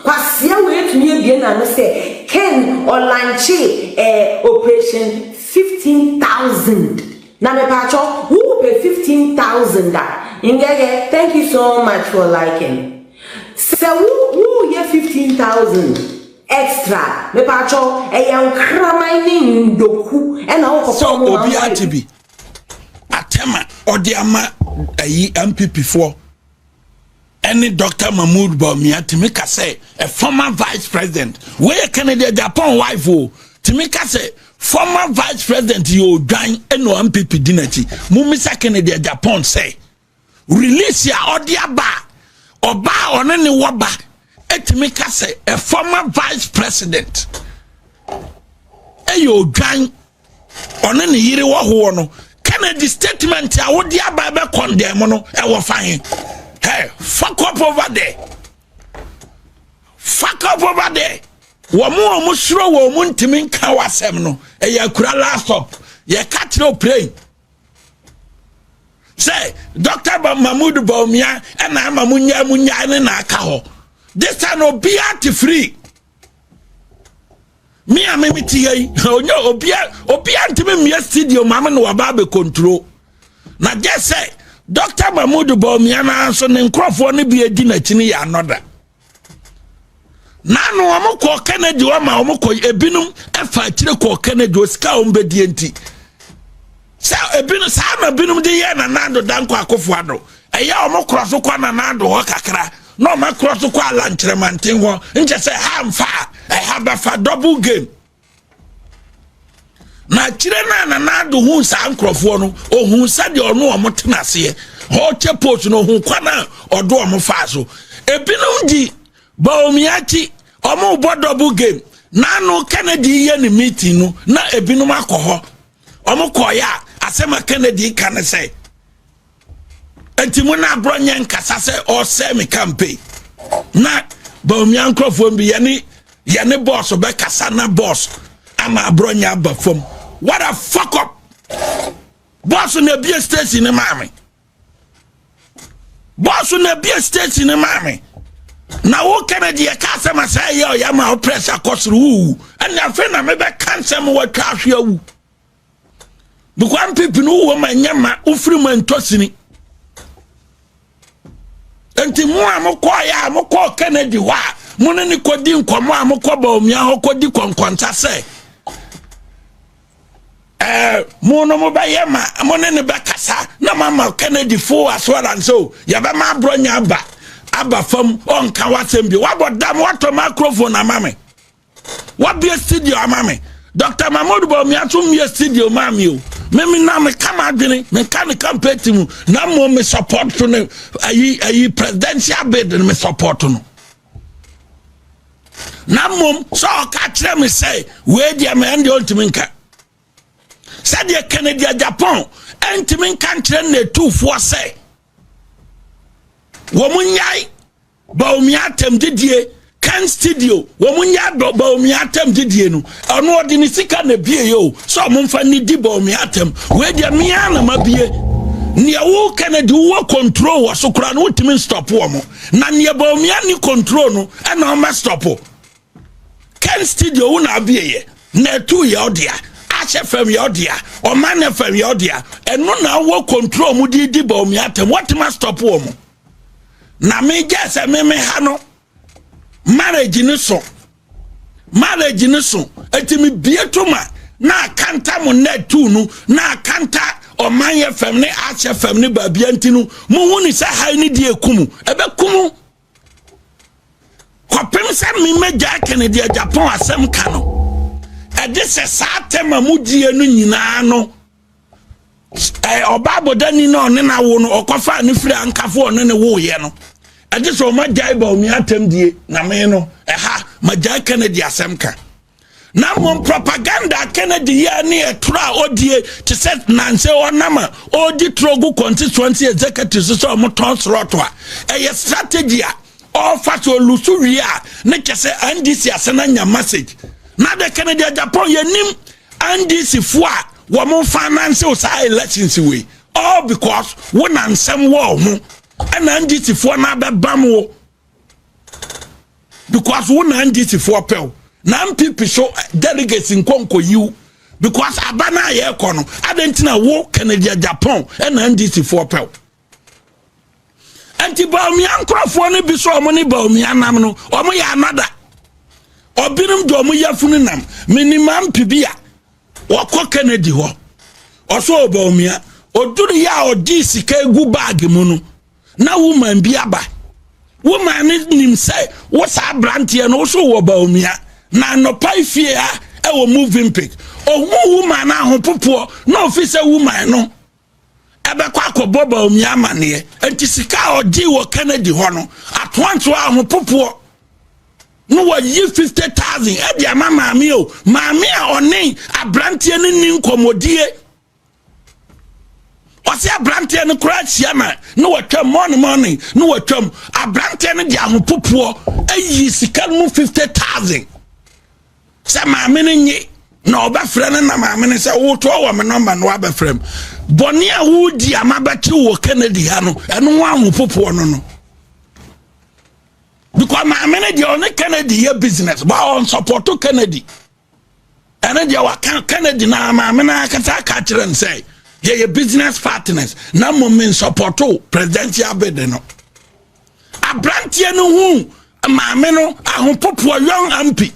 kwasia we tumi ebie na no se Ken Olanche operation 15,000 na me pacho who pay 15,000 Ingege, thank you so much for liking. So who ye 15,000 extra? Me pacho e yan kramaini ndoku e na wo so obi atibi atema odiama ayi MPP for any Dr. Mahmoud Bawumia Timika say a former vice president where Canada Japan wife Timika say former vice president you join no MPP dinati mumisa Canada Japan say release ya odiaba oba onene woba etimika say a former vice president eyo dwan onene yire wo ho no Kennedy statement ya odiaba be condemn no e wo fine hey fuck up over there wo suro wo mu ntimi nka wasem no e ya kura laptop ye katro plane. Say Dr. Mahmoud Bawumia and munya na aka ho. This time no be anti free. Me amemiti yi onyo obi anti me studio mama no waba be control. Na just say Dr. Mahmoud Bawumia na so ne nkrofo ne bi edi na chini ya anoda. Na no amko Kennedy o ma amko ebinum efa kire ko Kennedy o ska ombedi enti. Sa ebinu sa na binum de ye na nando danko akofo ado eya o mo kroso kwa na nando ho kakra no ma kroso kwa ala nkyremanten ho nche se ha mfa e ha ba fa double game na kire na nando hu sa nkrofo no ohun sa de ono o mo tenase ho che post no hu kwa na odo o mo fa so ebinum di Bawumia chi o mo bo double game na no Kennedy ye ni meeting no na ebinum akoho o mo koya asema Kennedy can say entimuna bronye nkasa se o se me campaign na Bawumia nkrofo mbi yani boss be kasa na boss ama bronya abafom what a fuck up boss na bia station ni mame boss na bia station ni mame na wo Kennedy e ka asema say yo ya ma pressure kosru and afa na me be cancel wa twa hwe awu because people no woman nyama ufiri man tosini enti mo amkoya amko Kennedy wa mo ne ni kodi nkomo amko Bawumia ho kodi konkonta se mo no mo bayema mo ne ne bakasa na mama Kennedy fo assurance so ya ba ma bronya aba fam onka wasem bi wa bodam wato microphone amame wa bi studio amame Dr. Mahmoud Bawumia to me studio mami o memi na me kama adwene me kan campaign mu na mo me support to ne ayi presidential bid me support no na mo so ka kire me say we dia me ande ontiminka say dia Canada Japan entiminka kire na tufo say wo munyai Bawumia tem didie kan Ken Studio womunya Baomi atem didie no ono odi ni sika na bie yo so momfa ni di Baomi atem we dia mia na mabie nia wo Kennedy wo control wo so kura no utimi stop wo mo na nia Baomi ani control no e na o ma stop Ken Studio wo na abie ye na tu ye odia Ashe fam ye odia o man fam ye odia eno na wo control mu di Baomi atem what ma stop wo mo na me gese me ha no marriage ni so etimi bietuma na kanta mo na tu nu na kanta o manye fam ne ache fam ne babia ntinu mo huni sa hai ni die kumu ebe kumu kopem sa mi meja Kennedy Japan asem ka no ede se sa tema mu die no nyina no oba bodani no ne na wo no okofa ne firi ankafo ne wo ye no ade so magai Baomi atem die na me no magai Kennedy asemka na mon propaganda Kennedy ya ne etra odie to set nanse onama odi trogu constituency executive so mo tonsroto a strategy a offer to lusuria ne kese NDC asena nya message na de Kennedy Japan yanim NDC fo a wo mo finance o sa elections we all because won ansem wo ho and NDC for na bebam wo because won NDC for pel na MPP so delegates in konko you because abana ye kono adentina wo Kennedy Japan and NDC for pel anti Baomi ankrofo ne bi so omo ne Baomi anam no omo ya anada obinim do omo yafunu nam minimum pibia wako Kennedy ho oso Baomi oduru ya odi sika egu bag mu no na woman bi aba woman nim say what a brand here no so wo Baomi na no pai fie a e wo moving pick woman na ho popo na officer woman no ebe kwa akobo Baomi amane enti sika odi wo Kennedy ho no at once wa ho popo no wa yi 50,000 e dia mama mi o maami a oni abrantie ni nkomodie Wasi abrantie no kura chiama no watwa morning no watwam abrantie no dia ho popo ayi sika no 50,000 se maame no nyi na obafre no na maame no se wo to wo me number no abafrem boni a wo di amabati wo Kennedy ha no eno wa ho popo no because maame no dia on Kennedy ye business but on support to Kennedy ene dia wa Kennedy na maame na akata ka kire nsai ye business partners na moment supporto presidential bid no abrantie no hu maame no ahopopo young MP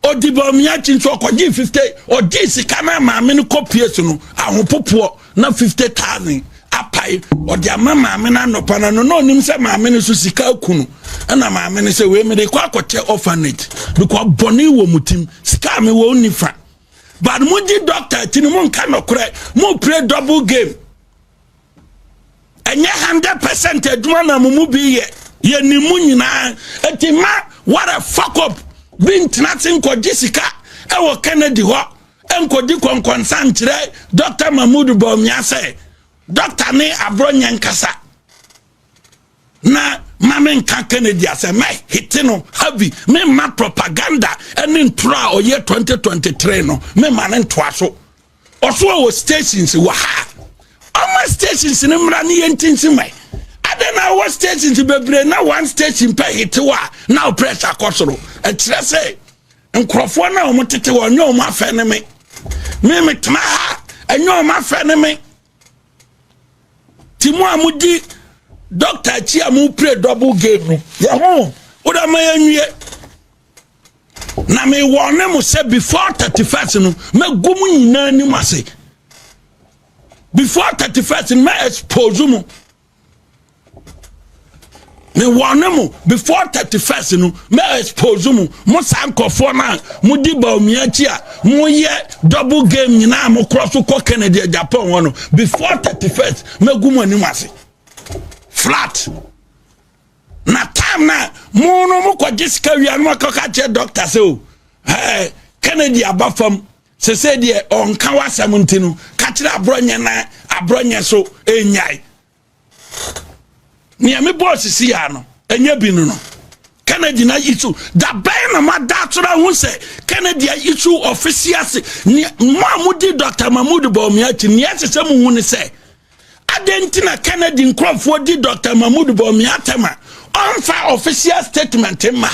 odi Baomi achinso okoji 50 odi sika na maame no copies no ahopopo na 50,000 apai odi ama maame na no pana no nim se maame no so sika kunu na maame no se we me de kwa akoche orphanage because boni wo mutim sika me wo nifa but muji doctor tini mun kano kure mu play double game enye 100% aduma na mu bi ye ni mu nyina etima what a fuck up bin tnatin ko jisika e wo Kennedy ho enkodi konkonsan kire Dr. Mahmoud Baomi ase doctor ni abronye nkasa na mame nka Kennedy ase me hitino heavy me ma propaganda eni ntura oye 2023 no me ma ne ntoa so oso wo stations wo ha ama stations ni mra ni yentinsi mai adena wo stations bebre na one station pe hitwa na pressure kosoro e kire se nkrofo na o tete wo nyo ma fa ne me tma ha enyo ma fa ne me timu amudi Doctor Chia mu play double game no ye ho oda ma yanwie na me wone mo se before 31st no me gumu nyina ni mase before 31st me expose mu me wone mo before 31st no me expose mu mo sankofo na mo di Baomi achi a mo ye double game nyina mo cross ko Kennedy Japan wono before 31st me gumu ni mase flat na time na mono mo kwa Jessica wi no akaka che doctor say o Kennedy abafam se se de onka wasam ntinu ka kire abronye na abronye so enyai ni me boss si ya no enya bi no Kennedy na issue da ben na ma da tora hu se Kennedy issue officials ni Mahmoud Dr. Mahmoud Bawumia ti ni asese mu hu ni se adentina Kennedy nkrofo di Dr. Mahmoud Bawumia tema onfa official statement ma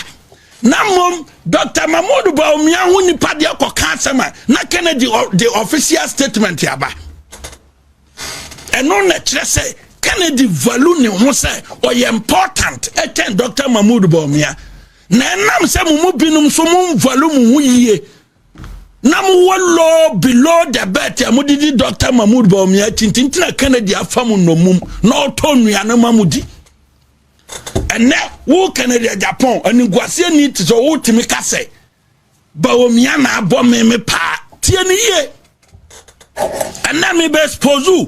na mom Dr. Mahmoud Bawumia hu ni pade akoka asema na Kennedy the official statement yaba eno na kire se Kennedy value ni ho say or important attend Dr. Mahmoud Bawumia na nam se mu binum so mu value mu yiye na mu low below the bed ya mu didi Dr. Mahmoud Bawumia tintintina Kennedy afamu no mum na otonua na mamudi ene wo Kennedy Japan ani gwase ni tizo wo timi kase Bawumia na abo me pa tie ni ye ene me be expose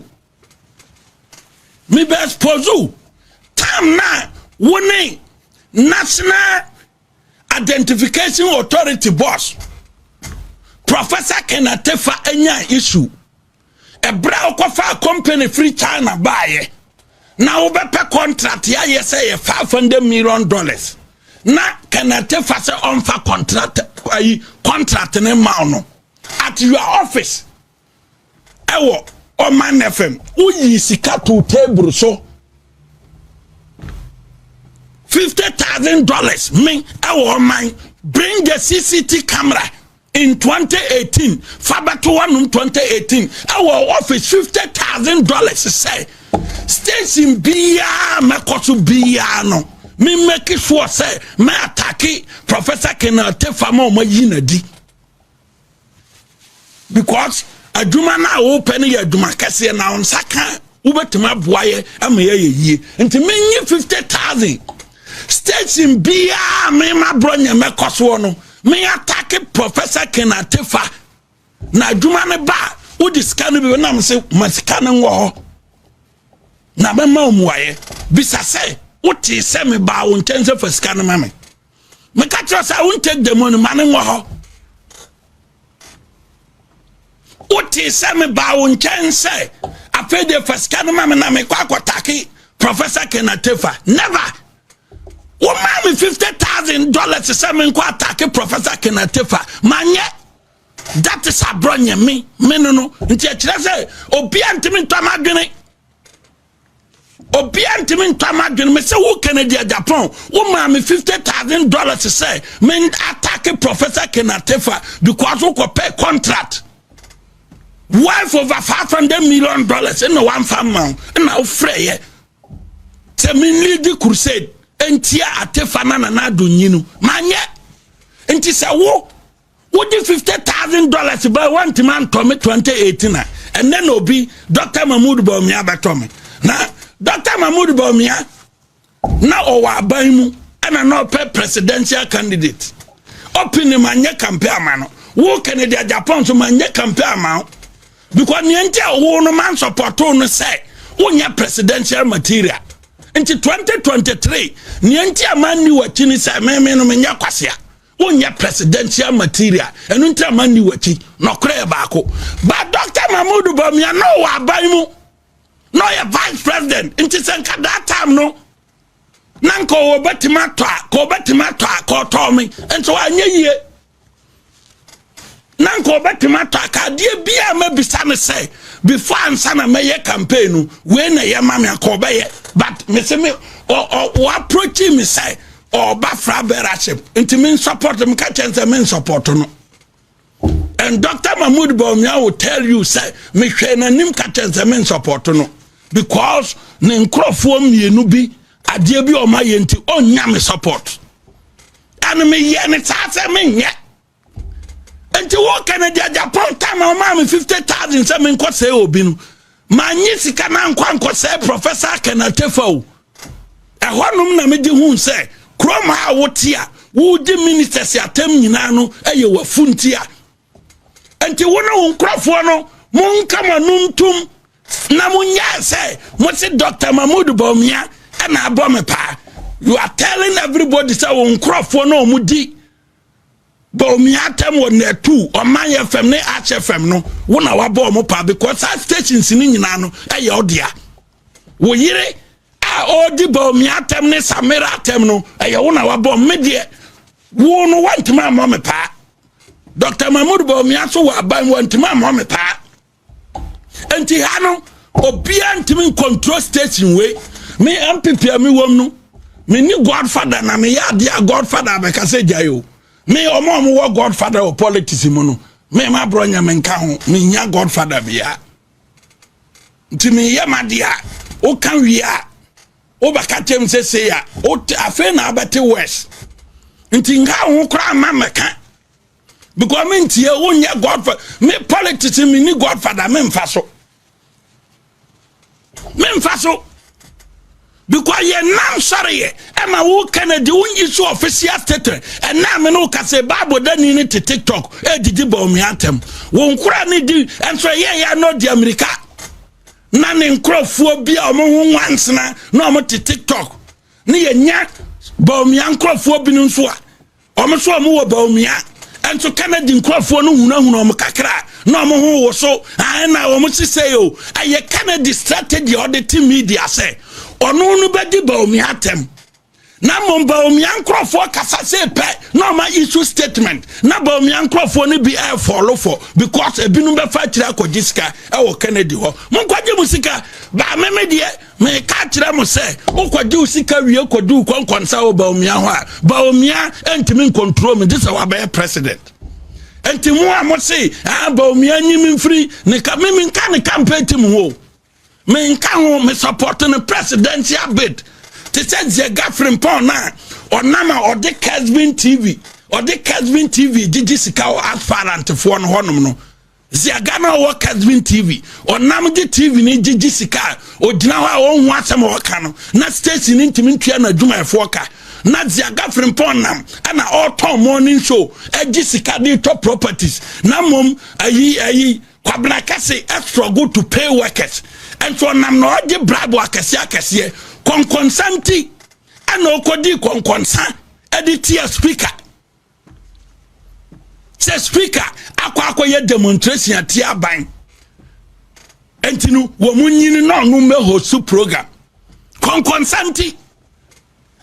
time na woni National Identification Authority boss Professor Kenatefa enya issue ebra okofa company free China buy na obepe contract ya say $500 million na Kenatefa say onfa contract ne ma no at your office ewo Oman FM uyi sika to table so $50,000 me our man bring the CCTV camera in 2018 Fabato 1 2018 our office $50,000 say station biya makosu biya no me make sure say me attack Professor Kenatefa ma yinadi because aduma na open ya aduma kase na onsaka ubetima boaye amaye yie nti menyi 50,000 station bia me ma bronya mekoso no me attack Professor Kenatefa na aduma ne ba udi scan bi na me se masika ne wo na be ma omuaye bisa se uti se me ba won tense for scan ma me ka tro say won take the money ma ne wo Uti semi ba unchense ape de faskano mama na me kwa taki Professor Kenatefa never wo mama $50,000 semi kwa taki Professor Kenatefa manye that is abronya me no nti a kire se obi antimi ntamadwene me se wo Kennedy Japan wo mama $50,000 say me attack Professor Kenatefa because wo ko pay contract wife over $500 million in the one family now free te min lead the crusade entia atefa na do nyinu manye enti se wo di $50,000 by one man to me 2018 and then obi Dr. Mahmoud Bawumia betomi na Dr. Mahmoud Bawumia na owa abaimu ana no presidential candidate opini manye campaign mano wo Kennedy Japan so manye campaign mano because niente wo no man support no say wonya presidential material into 2023 niente amani wachi ni say me no menya kwasea wonya presidential material enu nti amani wachi no kre baako but Dr. Mahmoud Bawumia no wa ban mu no ya vice president into senka that time no nanko wo betima to ko to me ento anye yie nanko betima to akade bia ma bisa me say before ansa na meye campaign we na ye ma me akobeye but me say me o approach me say o ba fra beraship into me support me ka chance me support no and Dr. Mahmoud Bawumia will tell you say me hwe na nim ka chance me support no because ne nkrofo mienu bi ade bi o ma ye nti onya me support and me ye ne ta say me nye enti wo Kennedy Japan time o ma me 50,000 say me nko say obi no manyi sika na nko say Professor Kenatefa o ehonum na me di hu say krom ha wotia wo di ministers atem nyina no eye wafuntia enti wo no nkrofo no mon kama nuntum na munya say mo se Dr. Mahmoud Bawumia na abome pa you are telling everybody say wo nkrofo no mudi Bawumia tem wo na tu o man FM ne HFM no wo na wabo mo pa because our stations ni nyina no eye odia wo yire odi Baomi atem ne Samira atem no eye wo na wabɔ me de wo no wantima ma me pa Dr. Mahmoud Baomi aso wa ban wantima ma me pa enti ha no obia ntimi control station we me MPP mi wom no me ni godfather na me ya dia godfather be ka se jayo me omo wo godfather o politics mu no me ma bronya me nka ho me nya godfather bia ntimi ya madia o kan wi a o baka tem se ya o afa na abete west nti nga ho kra ma meka because me ntie wo nya godfather me politics me ni godfather me mfa so because ye nam sorry ema wo Kennedy wonyi so official statement and na me no ka say Bible dani ni TikTok didi Baomi atem wo nkura ni di enso ye ya no di America na ne nkrofo bia omo ho wansena na omo TikTok ne ye nya Baomi nkrofo bi nso a omo so omo wo Baomi enso Kennedy nkrofo no hunahuna omo kakra na omo ho wo so na omo si say o aye Kennedy strategy auditing media say ono no bedi Baomi atem na mo Baomi nkrofo kasa say pe na ma issue statement na Baomi nkrofo no be follow for because ebinu be fa kira kogisika e wo Kennedy ho mo kwaje musika ba me de me ka kira mo say wo kwaje usika wie kodu konkonsa wo Baomi ho a Baomi entimi control me this our be president enti mo say Baomi anyim free ne ka me nka ne campaign team ho me nka ho me supporting the presidential bid te say ze gafrin pon na onama ode Kesvin TV didi sika o asparant fo no honom no ze gana wo Kesvin TV onam de TV ni didi sika odina ho a won hu asem wo ka no na station ni ntimi ntua na adwuma efo ka na ze gafrin pon nam na all morning show sika de top properties na mom ayi Kwabena Kase struggle to pay workers and so nam no de brabo akese konkonsanti ana okodi konkonsan editor speaker say speaker akwa ye demonstration atia ban entinu wo munyini no no me host program konkonsanti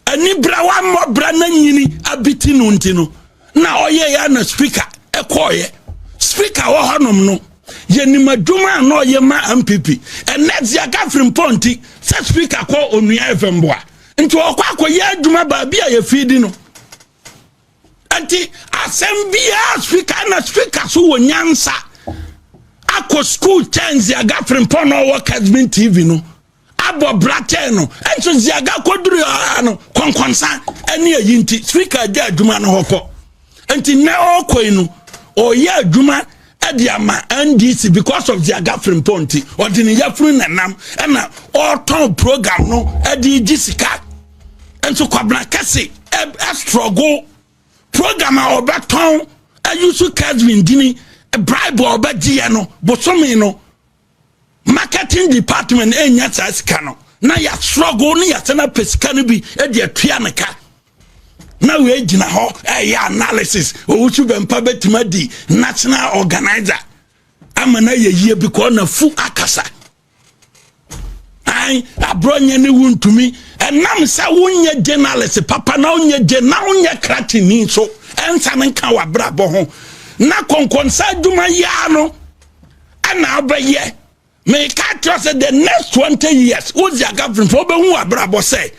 ani brawa mo bra na nyini abiti no ntino na oye ya na speaker ekoye speaker wo honom no yenima dwuma no ye ma MPP and next year gafrin ponti set speaker ko onua FM boa nti okwa ye adwuma ba bia ye feed no anti assembly speaker na speaker so wonyansa akọ school change ya gafrin pon no wo Kesvin TV no abo brate no enso ziaga koduru no konkonsa ene yinti speaker ja adwuma no hokọ anti na okoi no oye adwuma Ediama NDC because of the Agafrin Ponti or the Yafrin Nam and all town program no Edi Jessica and so Kwabena Kase a struggle program or baton a use to Kesvin Dini a bribe or Bagiano Bosomino marketing department en yata scano na ya struggle ni yatana pescani bi Edia Trianaka. Now we gina ho analysis o uchu bempa betima di national organizer amana ye because na fu akasa ai abronye ne wuntumi enam sa wonye journalist papa na wonye kratini so ensa nka wa brabo ho na konkonsa duma ya no ana abaye me ka trust the next 20 years uzi agafrin fo be hu abrabo say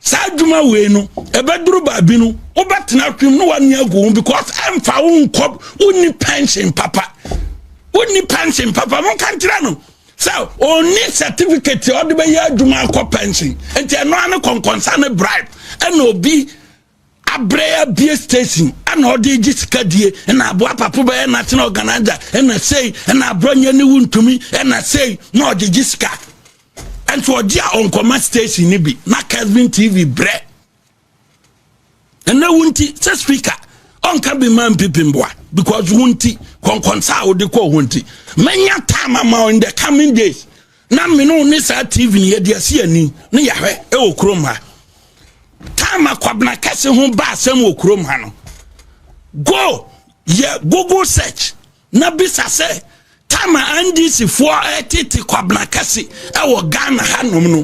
Saduma we no ebeduru ba bi no obetena twim no wan agu because emfa won kop woni pension papa mon kantra no so oni certificate o de be ya aduma akọ pension enti eno an konkonsa ne bribe ena obi abrea bia station ana o de gisika die na aboa papa be national organizer ena say ena abronya ne wuntumi ena say na o de gisika. And for dia on command station ni bi na Kesvin TV bre and na wunti say speaker on can be man people boy because wunti konkonsa o de ko wunti menya time ama in the coming days na me no ni sa TV ni de ase ani ne ya hwe e okrom ha time Kwabena Kase ho ba asem okrom ha no go ye Google search na bisa say Tama NDC for etiti Kwabena Kase e wo Ghana hanom no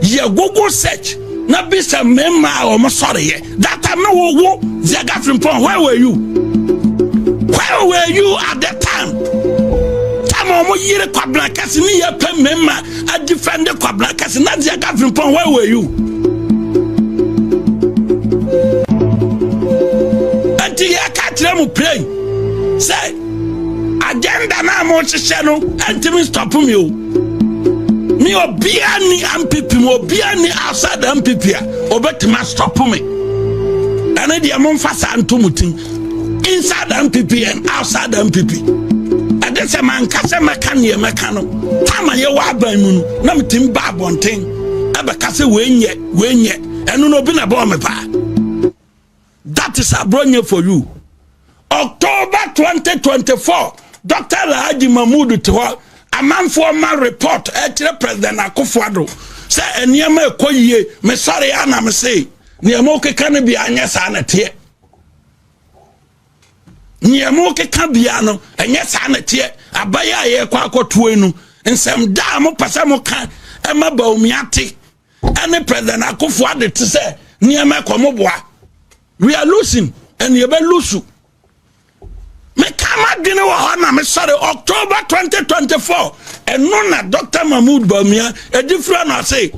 ye Google search na bisa mema o mo sorry ye that time no wo Ziaga Frimpong. Where were you at that time? Mo yire Kwabena Kase ni ye pe mema a defend Kwabena Kase na Ziaga Frimpong. Where were you? Until you catch them play. Say agenda na mo hye no antimi stop me o. Me obia ni MPP mo obia ni outside MPP a obetima stop me. And the amon fasa antumutin inside MPP and outside MPP. Adese man kase meka ne meka no tama ye wa ban mu no na metim ba bonten ebe kase wenye enu no bi na ba me pa. That is abronye for you. October 2024 Dr. Alhaji Mahmoud Teho amanfo ma report President Akufo-Addo say eniyama ekoyie me sorry ana me say niyama okeka ne bia anya sa na te niyama okeka bia no anya sa na te abaya ye kwa akoto enu nsem da mo pasa mo kan e ma ba omiate ene President Akufo-Addo te say niyama komoboa. We are losing and you be lose. Me kama dine wa na me sorry October 2024 and no Dr. Mahmoud Bawumia a different I say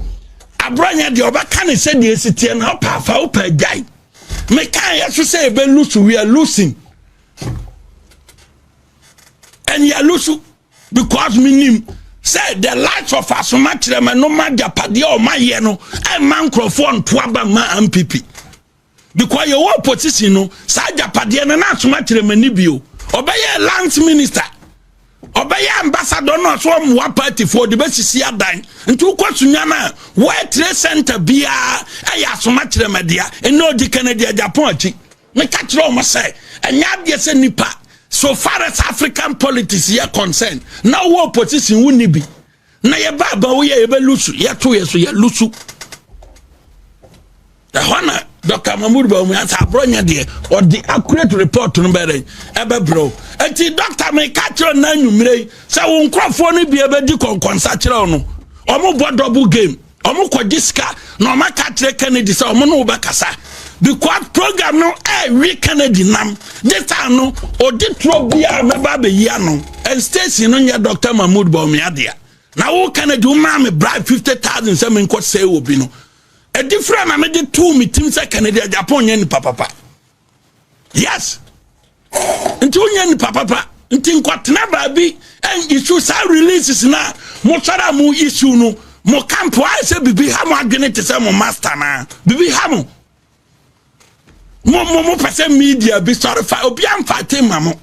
abranya de oba kan say de sitie na pa fa o pa gai me kan yeso say be lose. We are losing and you are losing because minim say the lights of Asomachire me no ma japade o ma ye no e man crofon to aba ma MPP because your opposition no sa japade na Asomachire mani bio obeye lands minister obeye ambassador no so mo party for the besisi adan nti ukosunya na World Trade Center bia e ya Asomachire media e no di Canada Japan achi me ka kire o mo say enya de se nipa so far as African politics here concerned now wo opposition woni bi na ye baba wo ye be lusu ye to ye so ye lusu the honor Dr. Mahmoud Bawumia sa bronya de or the accurate report no bere ebe bro enti doctor me ka kire na nwumre say wo nkrofo no bi ebe di konkonsa kire no omo bo double game omo kwaji ska na omo ka kire Kennedy say omo no be kasa because program no we Kennedy nam this time no oditro bia meba be yia no and station no nya Dr. Mahmoud Bawumia dia na wo Kennedy ma me bribe 50,000 say me nko say obi no a different na me de 2 meeting say Kennedy Japan nya ni papa yes nti onya ni papa nti nkwatena ba bi and issue sa releases na mo tsara mo issue no mo camp I say bibi ha mo adwene te say mo master na bibi ha mo mo pese media be sorry fa obi amfate mamo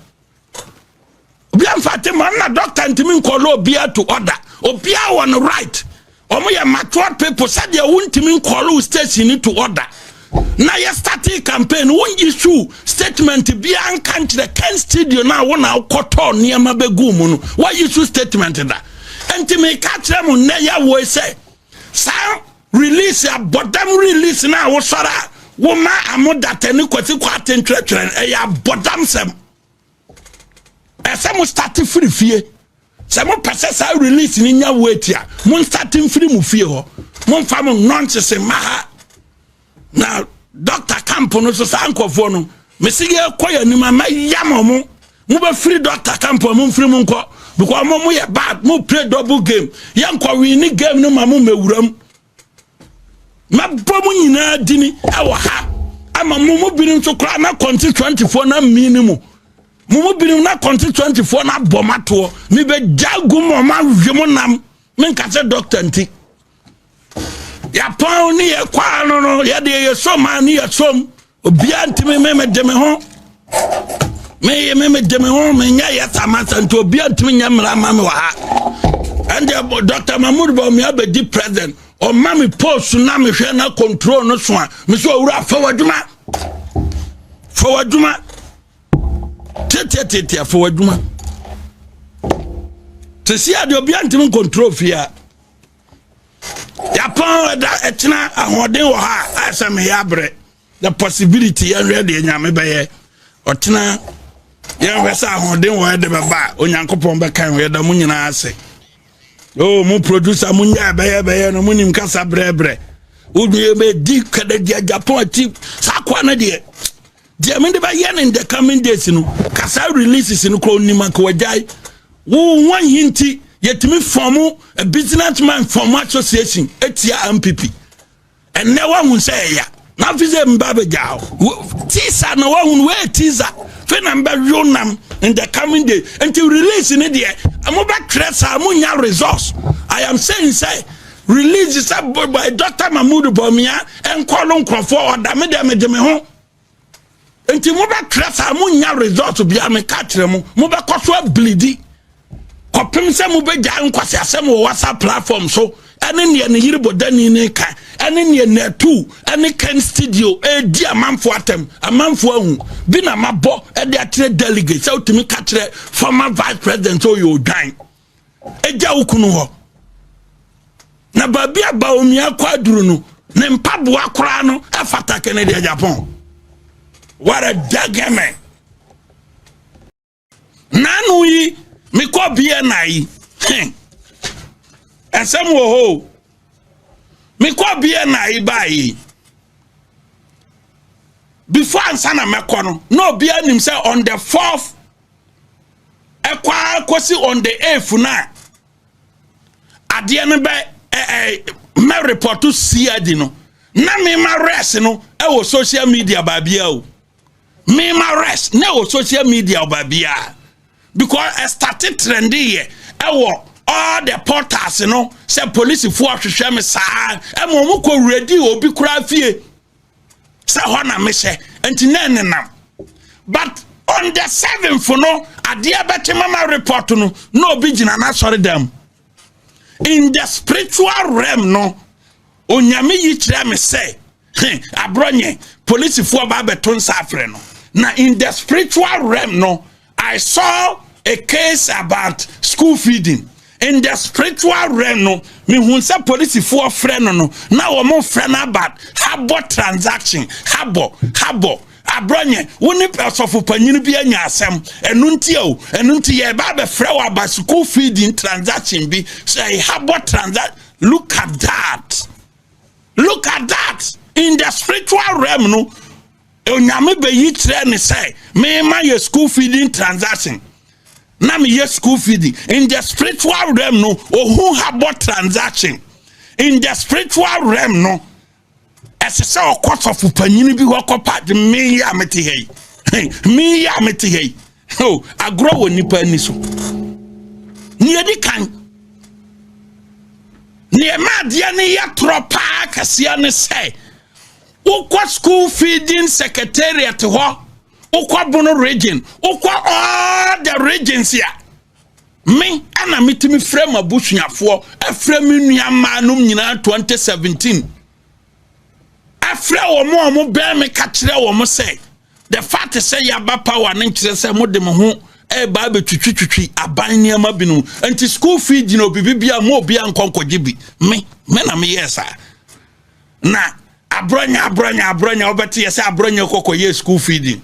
na doctor ntimi nkolo obi to order obi a on right omo ye matured people said they wuntimi nkolo station to order na ye starting campaign won issue statement bi an kan the Ken studio na wona koto niam begu mu no why issue statement da ntimi ka kire mu na ya wo say sa release a bottom release na wo sora Woma amodate ni kwati kwate ntwetwere e ya bodam sem ese mo start free fie se mo pese sa release ni nya wetia mo start free mu fie ho mo fa mo nonsense maha na doctor camp no so sa ankofo no mesige koya ni mama yam mo be free doctor camp mo free mo nko because mo ye bad mo play double game yanko win game no ma mo mewuram ma bomu nyina dini e wa ha ama mumu binim so kra na konti 24 na minimum mumu binim na konti 24 na bomato mi be jagumo ma hwemo nam men ka se doctor nti ya pon ni e kwa no ya de ye so ma ni ye som obia ntimi me de me ho me de me ho me nya ya samasa nti obia ntimi nya mra ma me wa ha and Dr. Mahmoud Bawumia be di president o mami post na me hwe na control no so a me so owura fawaduma tete fawaduma te si ade obi antim control fia ya pon da etena ahoden wo ha asem ya bre the possibility ya ready nyame beye otena ya hwesa ahoden wo de baba onyankopon be kan we da munyina ase oh mu producer mu nya beye no mu nim kasa brebre udwe be di kada dia Japan ati sakwa na de me de ba yen in the coming days no kasa releases no kro nim ka wajai wo wan hinti yetimi form a businessman form association etia MPP and now one say ya na fize mbabe jao tisa na one we tisa fe na mba yonam in the coming day until release in there amoba tresa amunya resource. I am saying say release is by Dr. Mahmoud Bawumia and kolon krofo oda me de ho until moba tresa amunya resource bi amekatre mo moba koso bleedi kopem se mo be ja nkwase asem wo WhatsApp platform so ene ne yiribo dani ne ka ene ne na tu ene kan studio di amanfo atem amanfo ahu bi na mabo e de atre delegate so timi ka kire former vice president so yo dan eja ukunu ho na babi Bawumia kwaduru no ne mpabo akora no afata Kennedy Japan. What a dagame nanu yi mi ko bia na yi asem wo ho mi ko bia na yi ba yi before ansana mekọ no bia nim say on the 4th ekwa kosi on the 8th na ade ne be me report to CID no na me ma rest no e wo social media ba bia o me ma rest na wo social media ba bia because I started trendy here. All the portals, you know, say police for hwehwe me sa e mo ko ready obi kura fie say hona me say enti nam but on the 7th no ade abete mama report no obi gina na sorry them in the spiritual realm no onyame yi kire me say abronye police for ba beton safre no na in the spiritual realm no I saw a case about school feeding. In the spiritual realm, no, me who say police for friend no, now we more friend about habo transaction, habo. Abronye, woni person for panyin bi anya asem, enunti ye ba be frɛ wa about school feeding transaction bi, say habo transact. Look at that. In the spiritual realm, no, onyame be yi kire ne say, me ma your school feeding transaction. Na me yes school feeding in the spiritual realm no who have bought transaction in the spiritual realm no as a so cost of panyin bi wokopa me ya meti hey oh agro woni pa ni so ni edi kan ni ma dia ne ya tropa kasia ne say ukwa school feeding secretariat ho ukwa bono region ukwa all the regions here me ana mitimi frame abusuafo aframe nuama num nyina 2017 afra wo be me ka kire wo say the fact say ya ba power ne kire say mo de mo ho e ba be twitwitwi aban niama binu anti school feed no bibia mo obi ankonkoje bi me na me yes na abronya obeti yes abronya kokoye school feeding.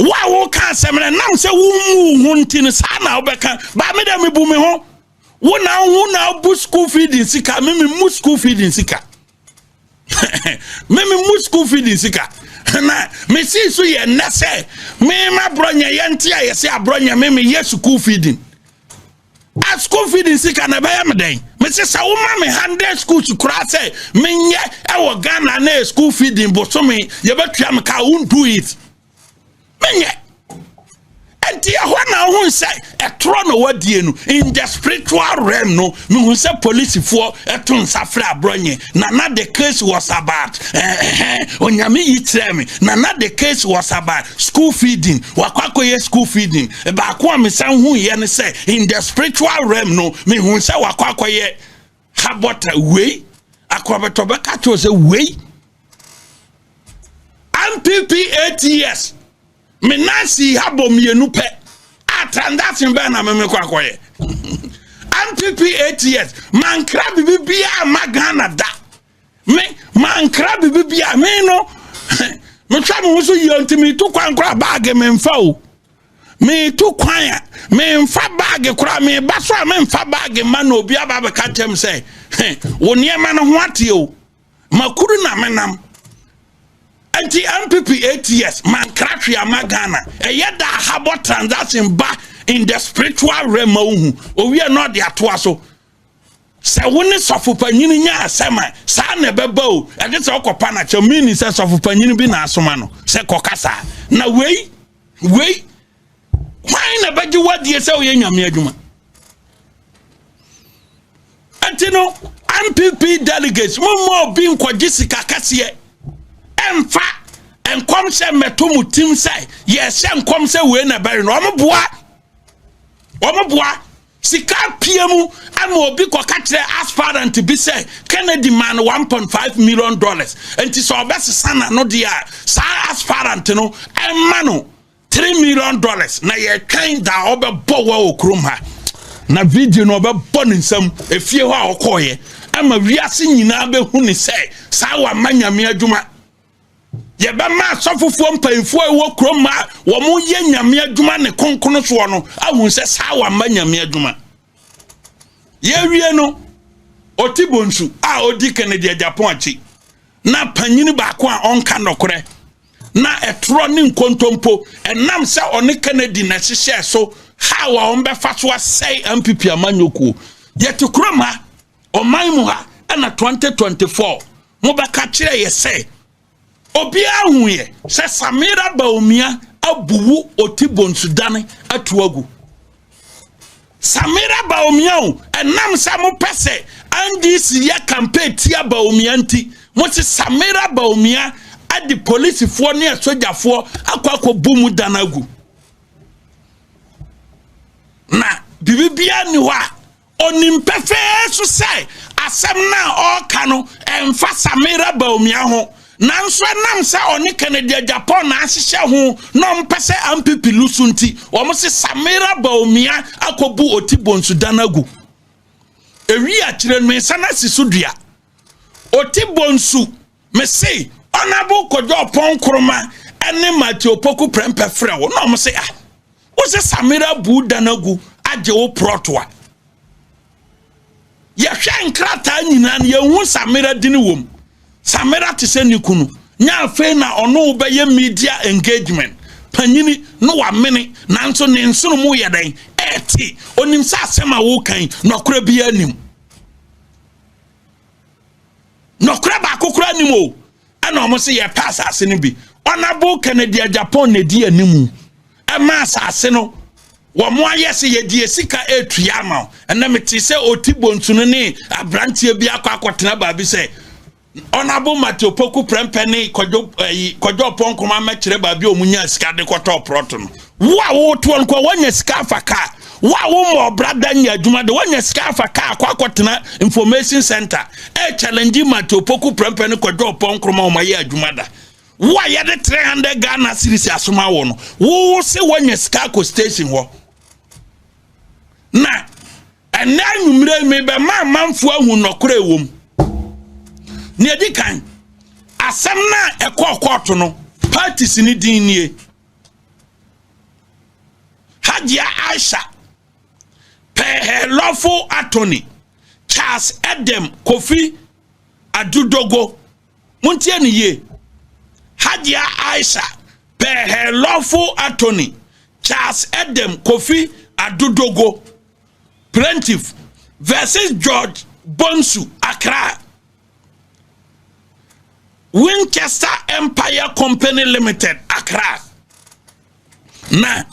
Wa can say nam say wu huntin sa na obeka ba me dem bu me ho wo na bu school feeding sika me mu school feeding sika me mu school feeding sika na me si so ye na say me ma bronya ye ntia ye say abronya me ye school feeding a school feeding sika na ba ya me den me say sa wo ma me 100 school to kura say me nye e wo Ghana na school feeding bo so me ye betua me ka won do it menye enti ahona hu say e tro no wadie no in the spiritual realm no me hu say police for eton safra abronye na the case was about onyame yitre me na the case was about school feeding wakwakoye school feeding ba ko me san hu ye ne say in the spiritual realm no me hu say wakwakoye habota we akwabeto be ka cho say we MPP 8 years me nansi habo mienu pe a transaction be na me kwakoye MPP 8 years man kra bibia magana da me man kra bibia me no me twa me so yi ntimi to kwankra bag me mfa o me to kwanya me mfa bag kura me baso me mfa bag ma na obi aba be ka tem say wo niema no ho ate o makuru na menam anti MPP 8 years man crash ya magana yeda habo transaction ba in the spiritual realm o we are not the atoaso se woni sofo panyini nya asema sa na beba o e de se okopa na che mini se sofo panyini bi na asoma no se kokasa na wei why na baji wadie se o ye nyame adwuma antino MPP delegates mo bi nkwaji sika kase emfa enkom se metomu tim sai ye se enkom se we na bari no omoboa sika piemu ama obi koka kire aspirant bi say Kennedy man $1.5 million enti so obesesa na no dia sa aspirant no emma no $3 million na ye kan da obebo wa okrom ha na video no obebo nsam efie ho a okoye ama wiase nyina be hu ni say sa wa manyame adwuma ye ba ma sofofuo mpanfo ewo kroma wo mo ye nyame adwuma ne konkono so no ahun se sa wa manyame adwuma ye wie no otibonsu a odi Kennedy Japan achi na panyini ba ko a onka nokore na etro ne nkontompo enam se oni Kennedy na hihye so how a on be fa so say MPP amanyoku ye to kroma oman mu ha na 2024 mo ba ka kire ye say obi ahuye se Samira Bawumia abuwu otibonsu dane atuagu Samira Bawumia enam sa mo pese andisi ya campaign tia Bawumia nti mo se Samira Bawumia adi police fo ne sojafo akwakọ bumu danagu na bibia ni wa onimpefe so say asem na oka no emfa Samira Bawumia ho nanso nam sa oni Kennedy Japan na ahihye ho no mpese MPP lusunti wo mo se Samira Bawumia akobu otibonsu danagu ewi a kire me sana sisudua otibonsu me say Honorable Kojo Ponkroma ene Matthew Poku Prempe frɛ wo no mo se wo se Samira bu danagu age wo protwa ye hwe nkrata nyina ne ye hu Samira dini wom Samira tise ni kunu nya afi na ono be ye media engagement panyini no wa mene nanso ne nsono mu ye den eti onim sa asema wo kan nokora bi anim nokora ba kokora anim o ana omo se ye pass asene bi Honorable Kennedy Japan ne di animu e ma asase no wo mo ayese ye di esika etua ma ena meti se otibontu no ne abrantie bi akotena ba bi se Honorable Matthew Poku Prempe ne Kojo Ponkroma ma kire ba bi omunya sika de kwoto proto no wo to nko wanya sika afaka wo mo brada nya adwuma de wanya sika afaka akotena information center challenge Matthew Poku Prempe ne Kojo Ponkroma o maye adwuma da wo ya de 300 Ghana cedis asoma wo no wo se wanya sika ko station ho na ena nwumre me be manfo ahu nokore wom ni edikan asem na ekọ no parties ni din nie Hajia Aisha per her lawful attorney Charles Edem Kofi Adudogo muntie ni ye Hajia Aisha per her lawful attorney Charles Edem Kofi Adudogo plaintiff versus George Bonsu Accra Winchester Empire Company Limited Accra na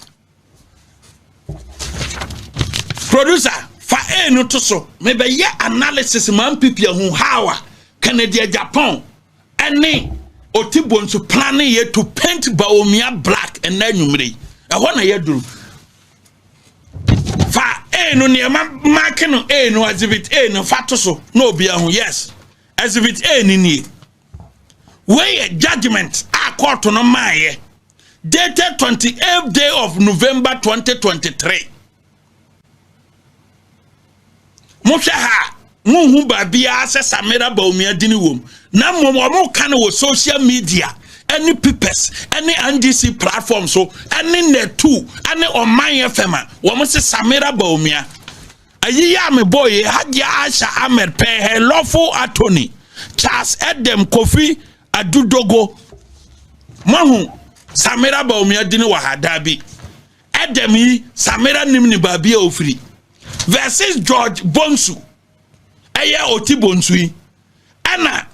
producer fa no to so maybe ye analysis man people who how Kennedy Japan any otibonsu planning ye to paint Bawumia black and then numere e ho na ye duru fa no ne mark no no exhibit no fa to so no obi ahun yes exhibit ni where judgment a court no maye dated 28th day of November 2023 Mosha ha muhu babia se Samira Bawumia dini wom na mo kan wo social media any papers, any NDC platform, so any net2, any Oman FM, woman say Samira Baumia. Ayi me boy, Hadia Asha Ahmed pay her lawful attorney, Charles Edem Kofi Adudogo. Mahu Samira Baumia dini wahadabi. Edemi Samira nimni babia ofri. Versus George Bonsu. Aya Oti Bonsui. Anna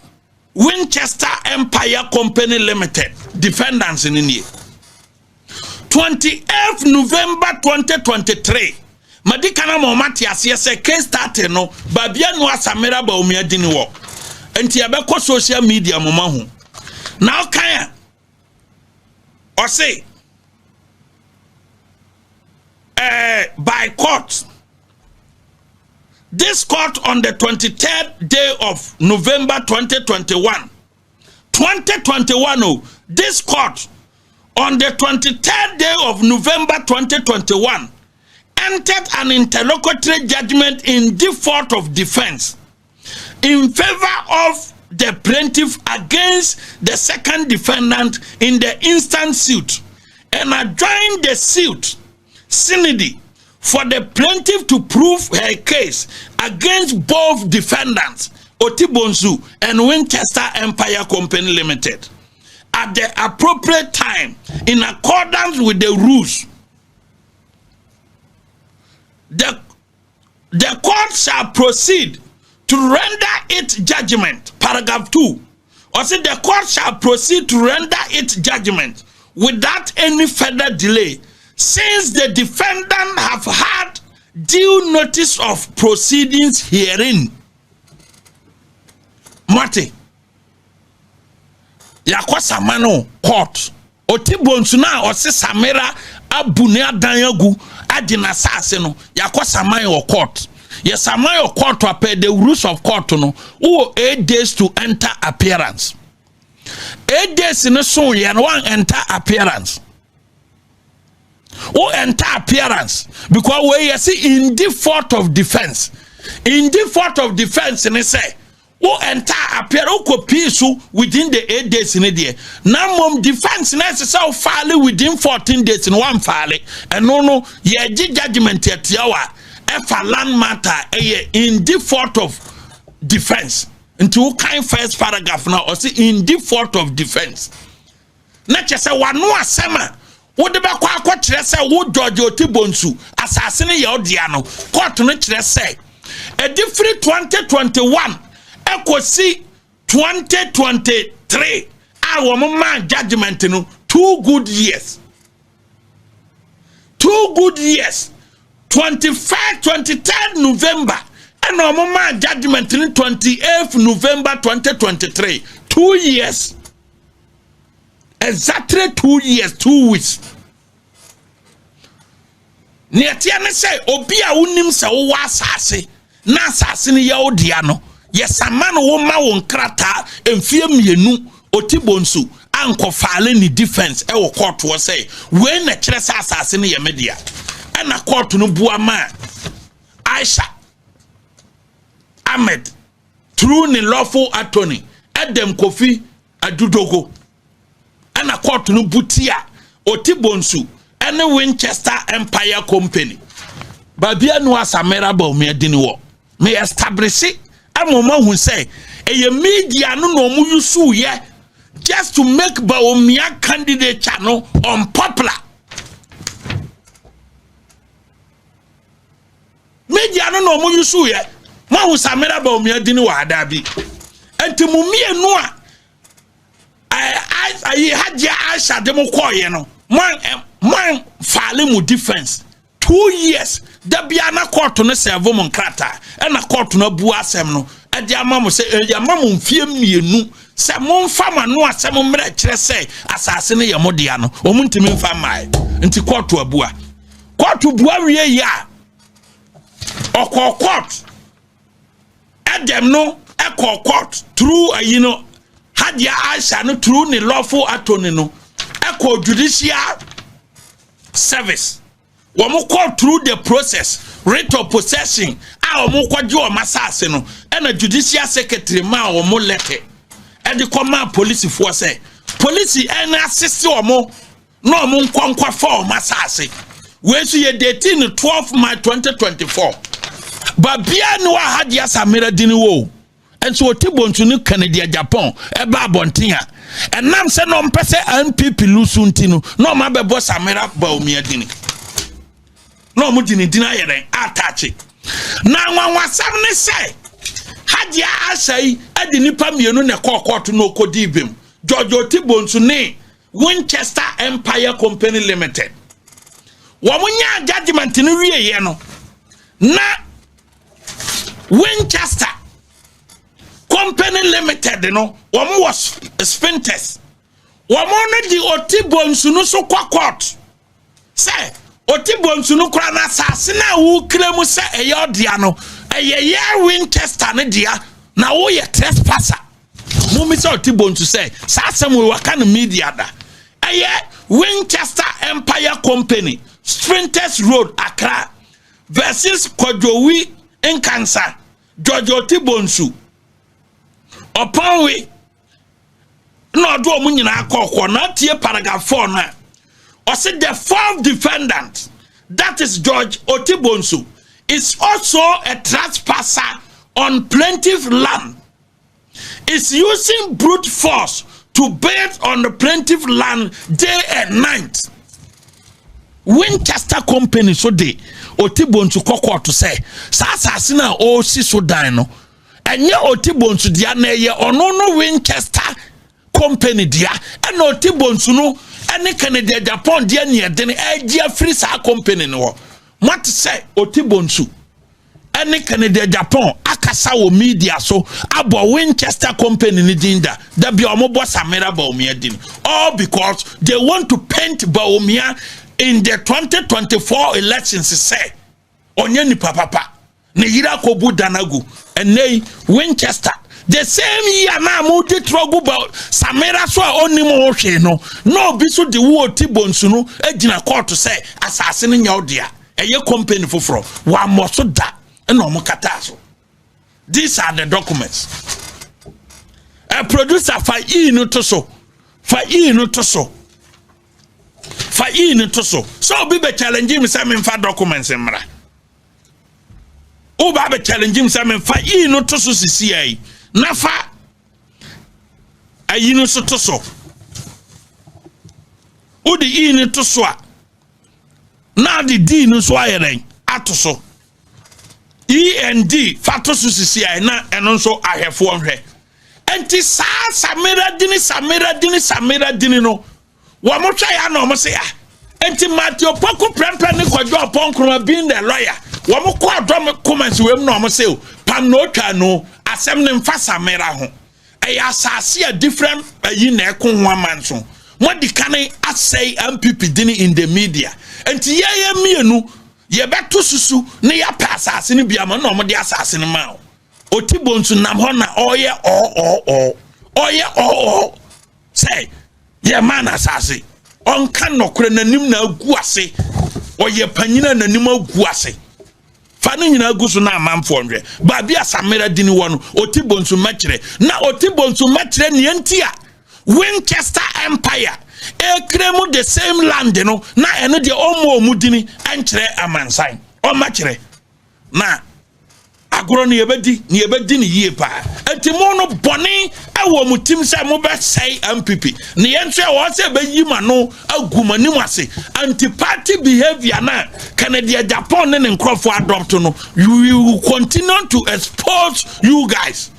Winchester Empire Company Limited. Defendants in India. 28th November 2023. Madikana momati asiyese case started no babia no Samira Baumia dini wo. Enti abeko social media momahu. Now kaya or say by court. This court on the 23rd day of November 2021. 2021, this court on the 23rd day of November 2021 entered an interlocutory judgment in default of defense in favor of the plaintiff against the second defendant in the instant suit and adjourned the suit Sinidi for the plaintiff to prove her case against both defendants, Oti Bonsu and Winchester Empire Company Limited, at the appropriate time in accordance with the rules. The court shall proceed to render its judgment, paragraph 2. Or say the court shall proceed to render its judgment without any further delay, since the defendant have had due notice of proceedings herein. Mate yakwasa mano court Oti Bonsu na ose Samira abune adanyagu adina sase no yakwasa man o court. Yes, Samaya court to pay the rules of court no who 8 days to enter appearance. 8 days in a soon and one enter appearance. Who enter appearance because we see in default of defense. In default of defense, and they say, who enter appear within the 8 days in a day. Now, mom defense necessary file within 14 days in one file, and no, ye judgment at yawa, if a land matter in default of defense. Into kind first paragraph now, or see in default of defense. Not just a one no sema. What about what say? What George Oti Bonsu assassinate your Diano? Court no say a different 2021, echo see 2023. Our man judgment no 2 good years. 2 good years. 23rd November. And our man judgment in 28th November 2023. 2 years. Exactly 2 years, 2 weeks. Niatiane say obia unim se wo asase na asase ne ya odiano yesamano wo ma won krata emfie mienu Oti Bonsu anko faale ni defense e wo court wo say we na kire sa asase ne ye media e na court no bua ma Aisha Ahmed through ni lawful attorney Edem Kofi Adudogo and a court no butia Oti Bonsu and the Winchester Empire Company. Babia no Samira Baumia dini wo. Me establish it. A mama who say a media no mu yusu ye just to make Baumia candidate channel unpopular. Media no mu yusu ye. Ma who Samira Baumia dini wa adabi. Enti mu mie no I had ya Asha demo koye no man file mu defense 2 years da bia na court no serve mo nkrata e na court no bu asem no e dia mamu se ya mamu mfie mienu se mo mfa ma no asem mre kire se asase ne ye modia no o mu ntimi mfa mai nti court abua court bua wie ya okọ court Edem no e court through Hadia Aisha no through ni lawful attorney no echo judicial service. Womu call through the process, rate of possession. A womu kwa jo masase no. And a judicial secretary ma womu lete. And the command police force say, police and assist omo no omo nkwankwa for masase we so ye dating 12 March 2024 ba bia no ahadia Samira dini wo enso otibontu ni Canada Japan eba abonten a enam se no mpese NPP lusunti no no ma bebo Samira ba omia dini no mu dini ayeren atachi na nwanwasam ne se hadia asai adi nipa mienu ne kokoto no kodi bem George Otibonsu ne Winchester Empire Company Limited wamunya judgment ni wiye no na Winchester Company Limited no wamu was spintes wamu ne di Otibonsu no so kwa court say Otibonsu no kra na asase na wo kremu se eyodia no eye Winchester ne dia na wo ye trespasser Mumi so Otibonsu say sasem we waka no media da eye Winchester Empire Company Sprinters Road Accra versus Kojowi Nkansa George Otibonsu upon we no do omu nyina akokọ na tie paragraph 4 na or said the fourth defendant, that is George Otibonsu, is also a trespasser on plaintiff land, is using brute force to build on the plaintiff land day and night. Winchester Company so de Otibonsu koko to say sasa na o si so dan no enye Otibonsu dia na ye ono no Winchester Company dia and Otibonsu no any Canada Japan dia near den e free sa company no what say Otibonsu any Canada Japan akasa wo media so abo Winchester Company ni dinda da bi omo boss Samira Bawumia din all because they want to paint Bawumia in the 2024 elections say onye ni papa ne yira ko budanagu and nei Winchester the same year na mo de trogu ba Samira so oni mo hwe no bi so de wo Otibonsu no agina court say asase ne nya odea eye company foforo wa mo so da na mo kata so. These are the documents. A producer fa no to so so be challenge me say me fa documents mra o ba be challenge me say me fa no to so sisi ai na fa ayi no so to so o de no to so a na de d no so ayeren ato so END fato so sisi ai na eno so ahefo nhwe enti sa Samira dini no wa mo twa ya na mo se ya enti Matthew Poku prempe ne Kwadwo Oponkroma being the lawyer wa mo ko adom comments we no mo se pam no twa no asem ne mfa Samira ho e ya asase a different yi na eko ho amanso mo di kan asay MPP dini in the media enti ye mienu ye beto susu ne ya pa asase ne bia mo no mo de asase ne ma Otibonsu nam ho na oye say ye man asase on kan nokure nanim na agu ase oye panyina nanim agu ase fa ne nyina agu so na amamfo nhwe ba bia Samira dini wo no Otibonsu machire na Otibonsu machire ne entia Winchester Empire ekremu the same land no na eno de omo dini anchire amansan o machire na agoro ne yebedi ne yie pa entimo no bone awo mutim se mo be sei MPP ne yenso e wo se be yima no agumanim ase anti party behavior na Canada Japan ne nkrofo adopt no you will continue to expose you guys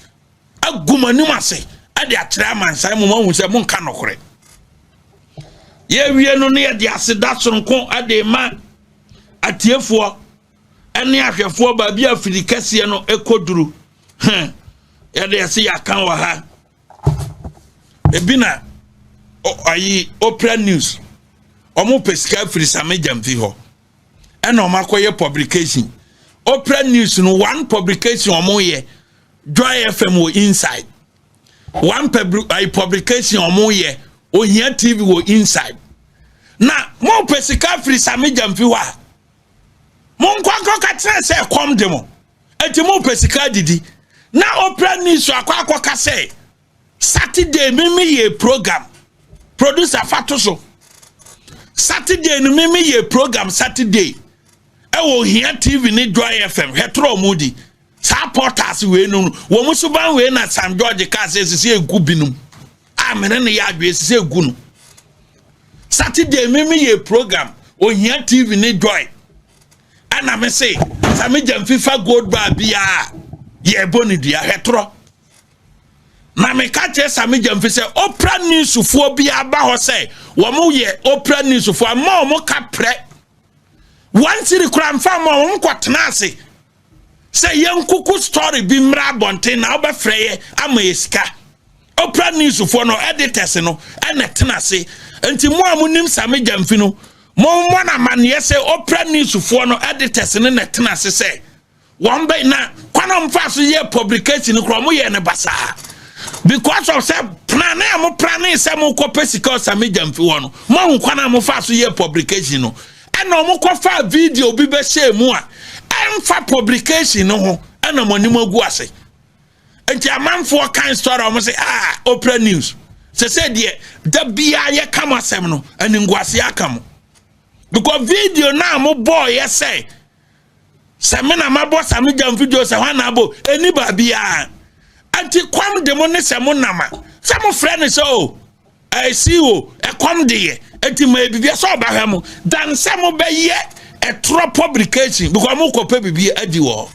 agumanim ase ade akire amansan mo hu se mo nka nokore ye wie no ne ye de ase da sonko ade ma atiefo ene ahwefo ba bia afirikase no ekoduru ya de se ya kan wa ha ebina ayi Opera News omo pesika Afrisame Jamfi ho ena omo akoye publication Opera News no one publication omo ye Joy FM wo inside one publication omo ye Ohia TV wo inside na mo pesika Afrisame Jamfi wa mon kwa ka se kom demo enti mo pesika didi na Opera News akwa ka say Saturday mimi ye program producer fatoso Saturday no me ye program Saturday wo hia TV ni Joy FM hetro mudi supporters we no wo musuban we na Sam George ka se egu binum amene ne ya adwe se egu no Saturday me ye program o hia TV ni Joy ana me say Sami Jamfifa gold bar bia ye boni dia hetro na me ka che Sami Jamfi se Opera News fo bia ba ho say wo mo ye Opera News fo ama mo ka pre one city crime farm on kwatenase say yen kuku story bi mra bonten na obafreye amayeska Opera News for no editors no ene tenase enti mo amunim Sami Jamfi no mo na man say Opera News for no editors ne tenase say one by na kwana mfa so ye publication kro mo ye ne basa because of say plan say mo kopesika Sami Jamfi wono mo kwana mo fa so ye publication no ena mo kofa video bi be share mu a emfa publication no ho ena mo nim agu ase enti amanfo kan story mo say Opera News say de da bia ye kam asem no eni nguase akam because video na mo boy ye say semena mabo Sami Jamfi video say wana abo eni ba bia anti kwam de mo ne semo nama some friend so I see you e kwam de ye enti ma bibia so ba hwemo dan semo be ye a true publication because mo ko pe bibia adi wo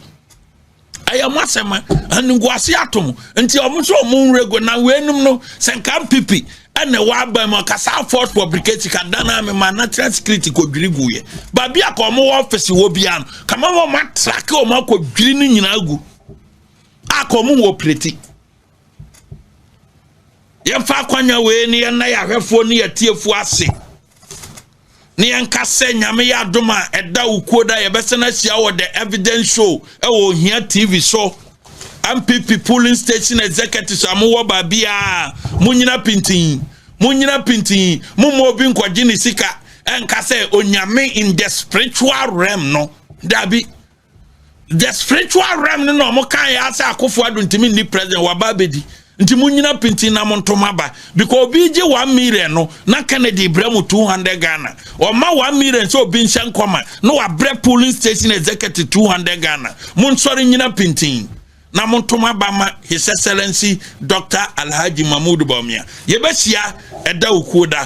ayamasema anguase atom enti omo so mo rego na wenum no senkam pipi ene wa ba mo kasa force publication ka dana me ma natural security ko dwirigu ye ba bia ko mo office wo bia no kama mo ma track o ma ko dwiri ni nyina agu akomu wo preti yemfa kwanya we ni na ya hwefo ni yatiefu ase ni enka se nyame ya doma eda ukuoda ye besena sia wo the evidence show wo hia TV show MPP polling station executives amuwo ba bia munyina pintin mumo obi nkwaji ni sika enka se onyame in the spiritual realm no dabi the spiritual realm no mo kan ya asa akofo aduntimi ni president wa babedi nti munyina pintin na montoma ba because obi je 1 million no na Kennedy bremu 200 Ghana o ma 1 million so obi nshan koma no wa bre polling station executive 200 Ghana mun sori nyina pintin na montoma ba ma His Excellency Dr. Alhaji Mahmoud Bawumia ye besia eda ukuoda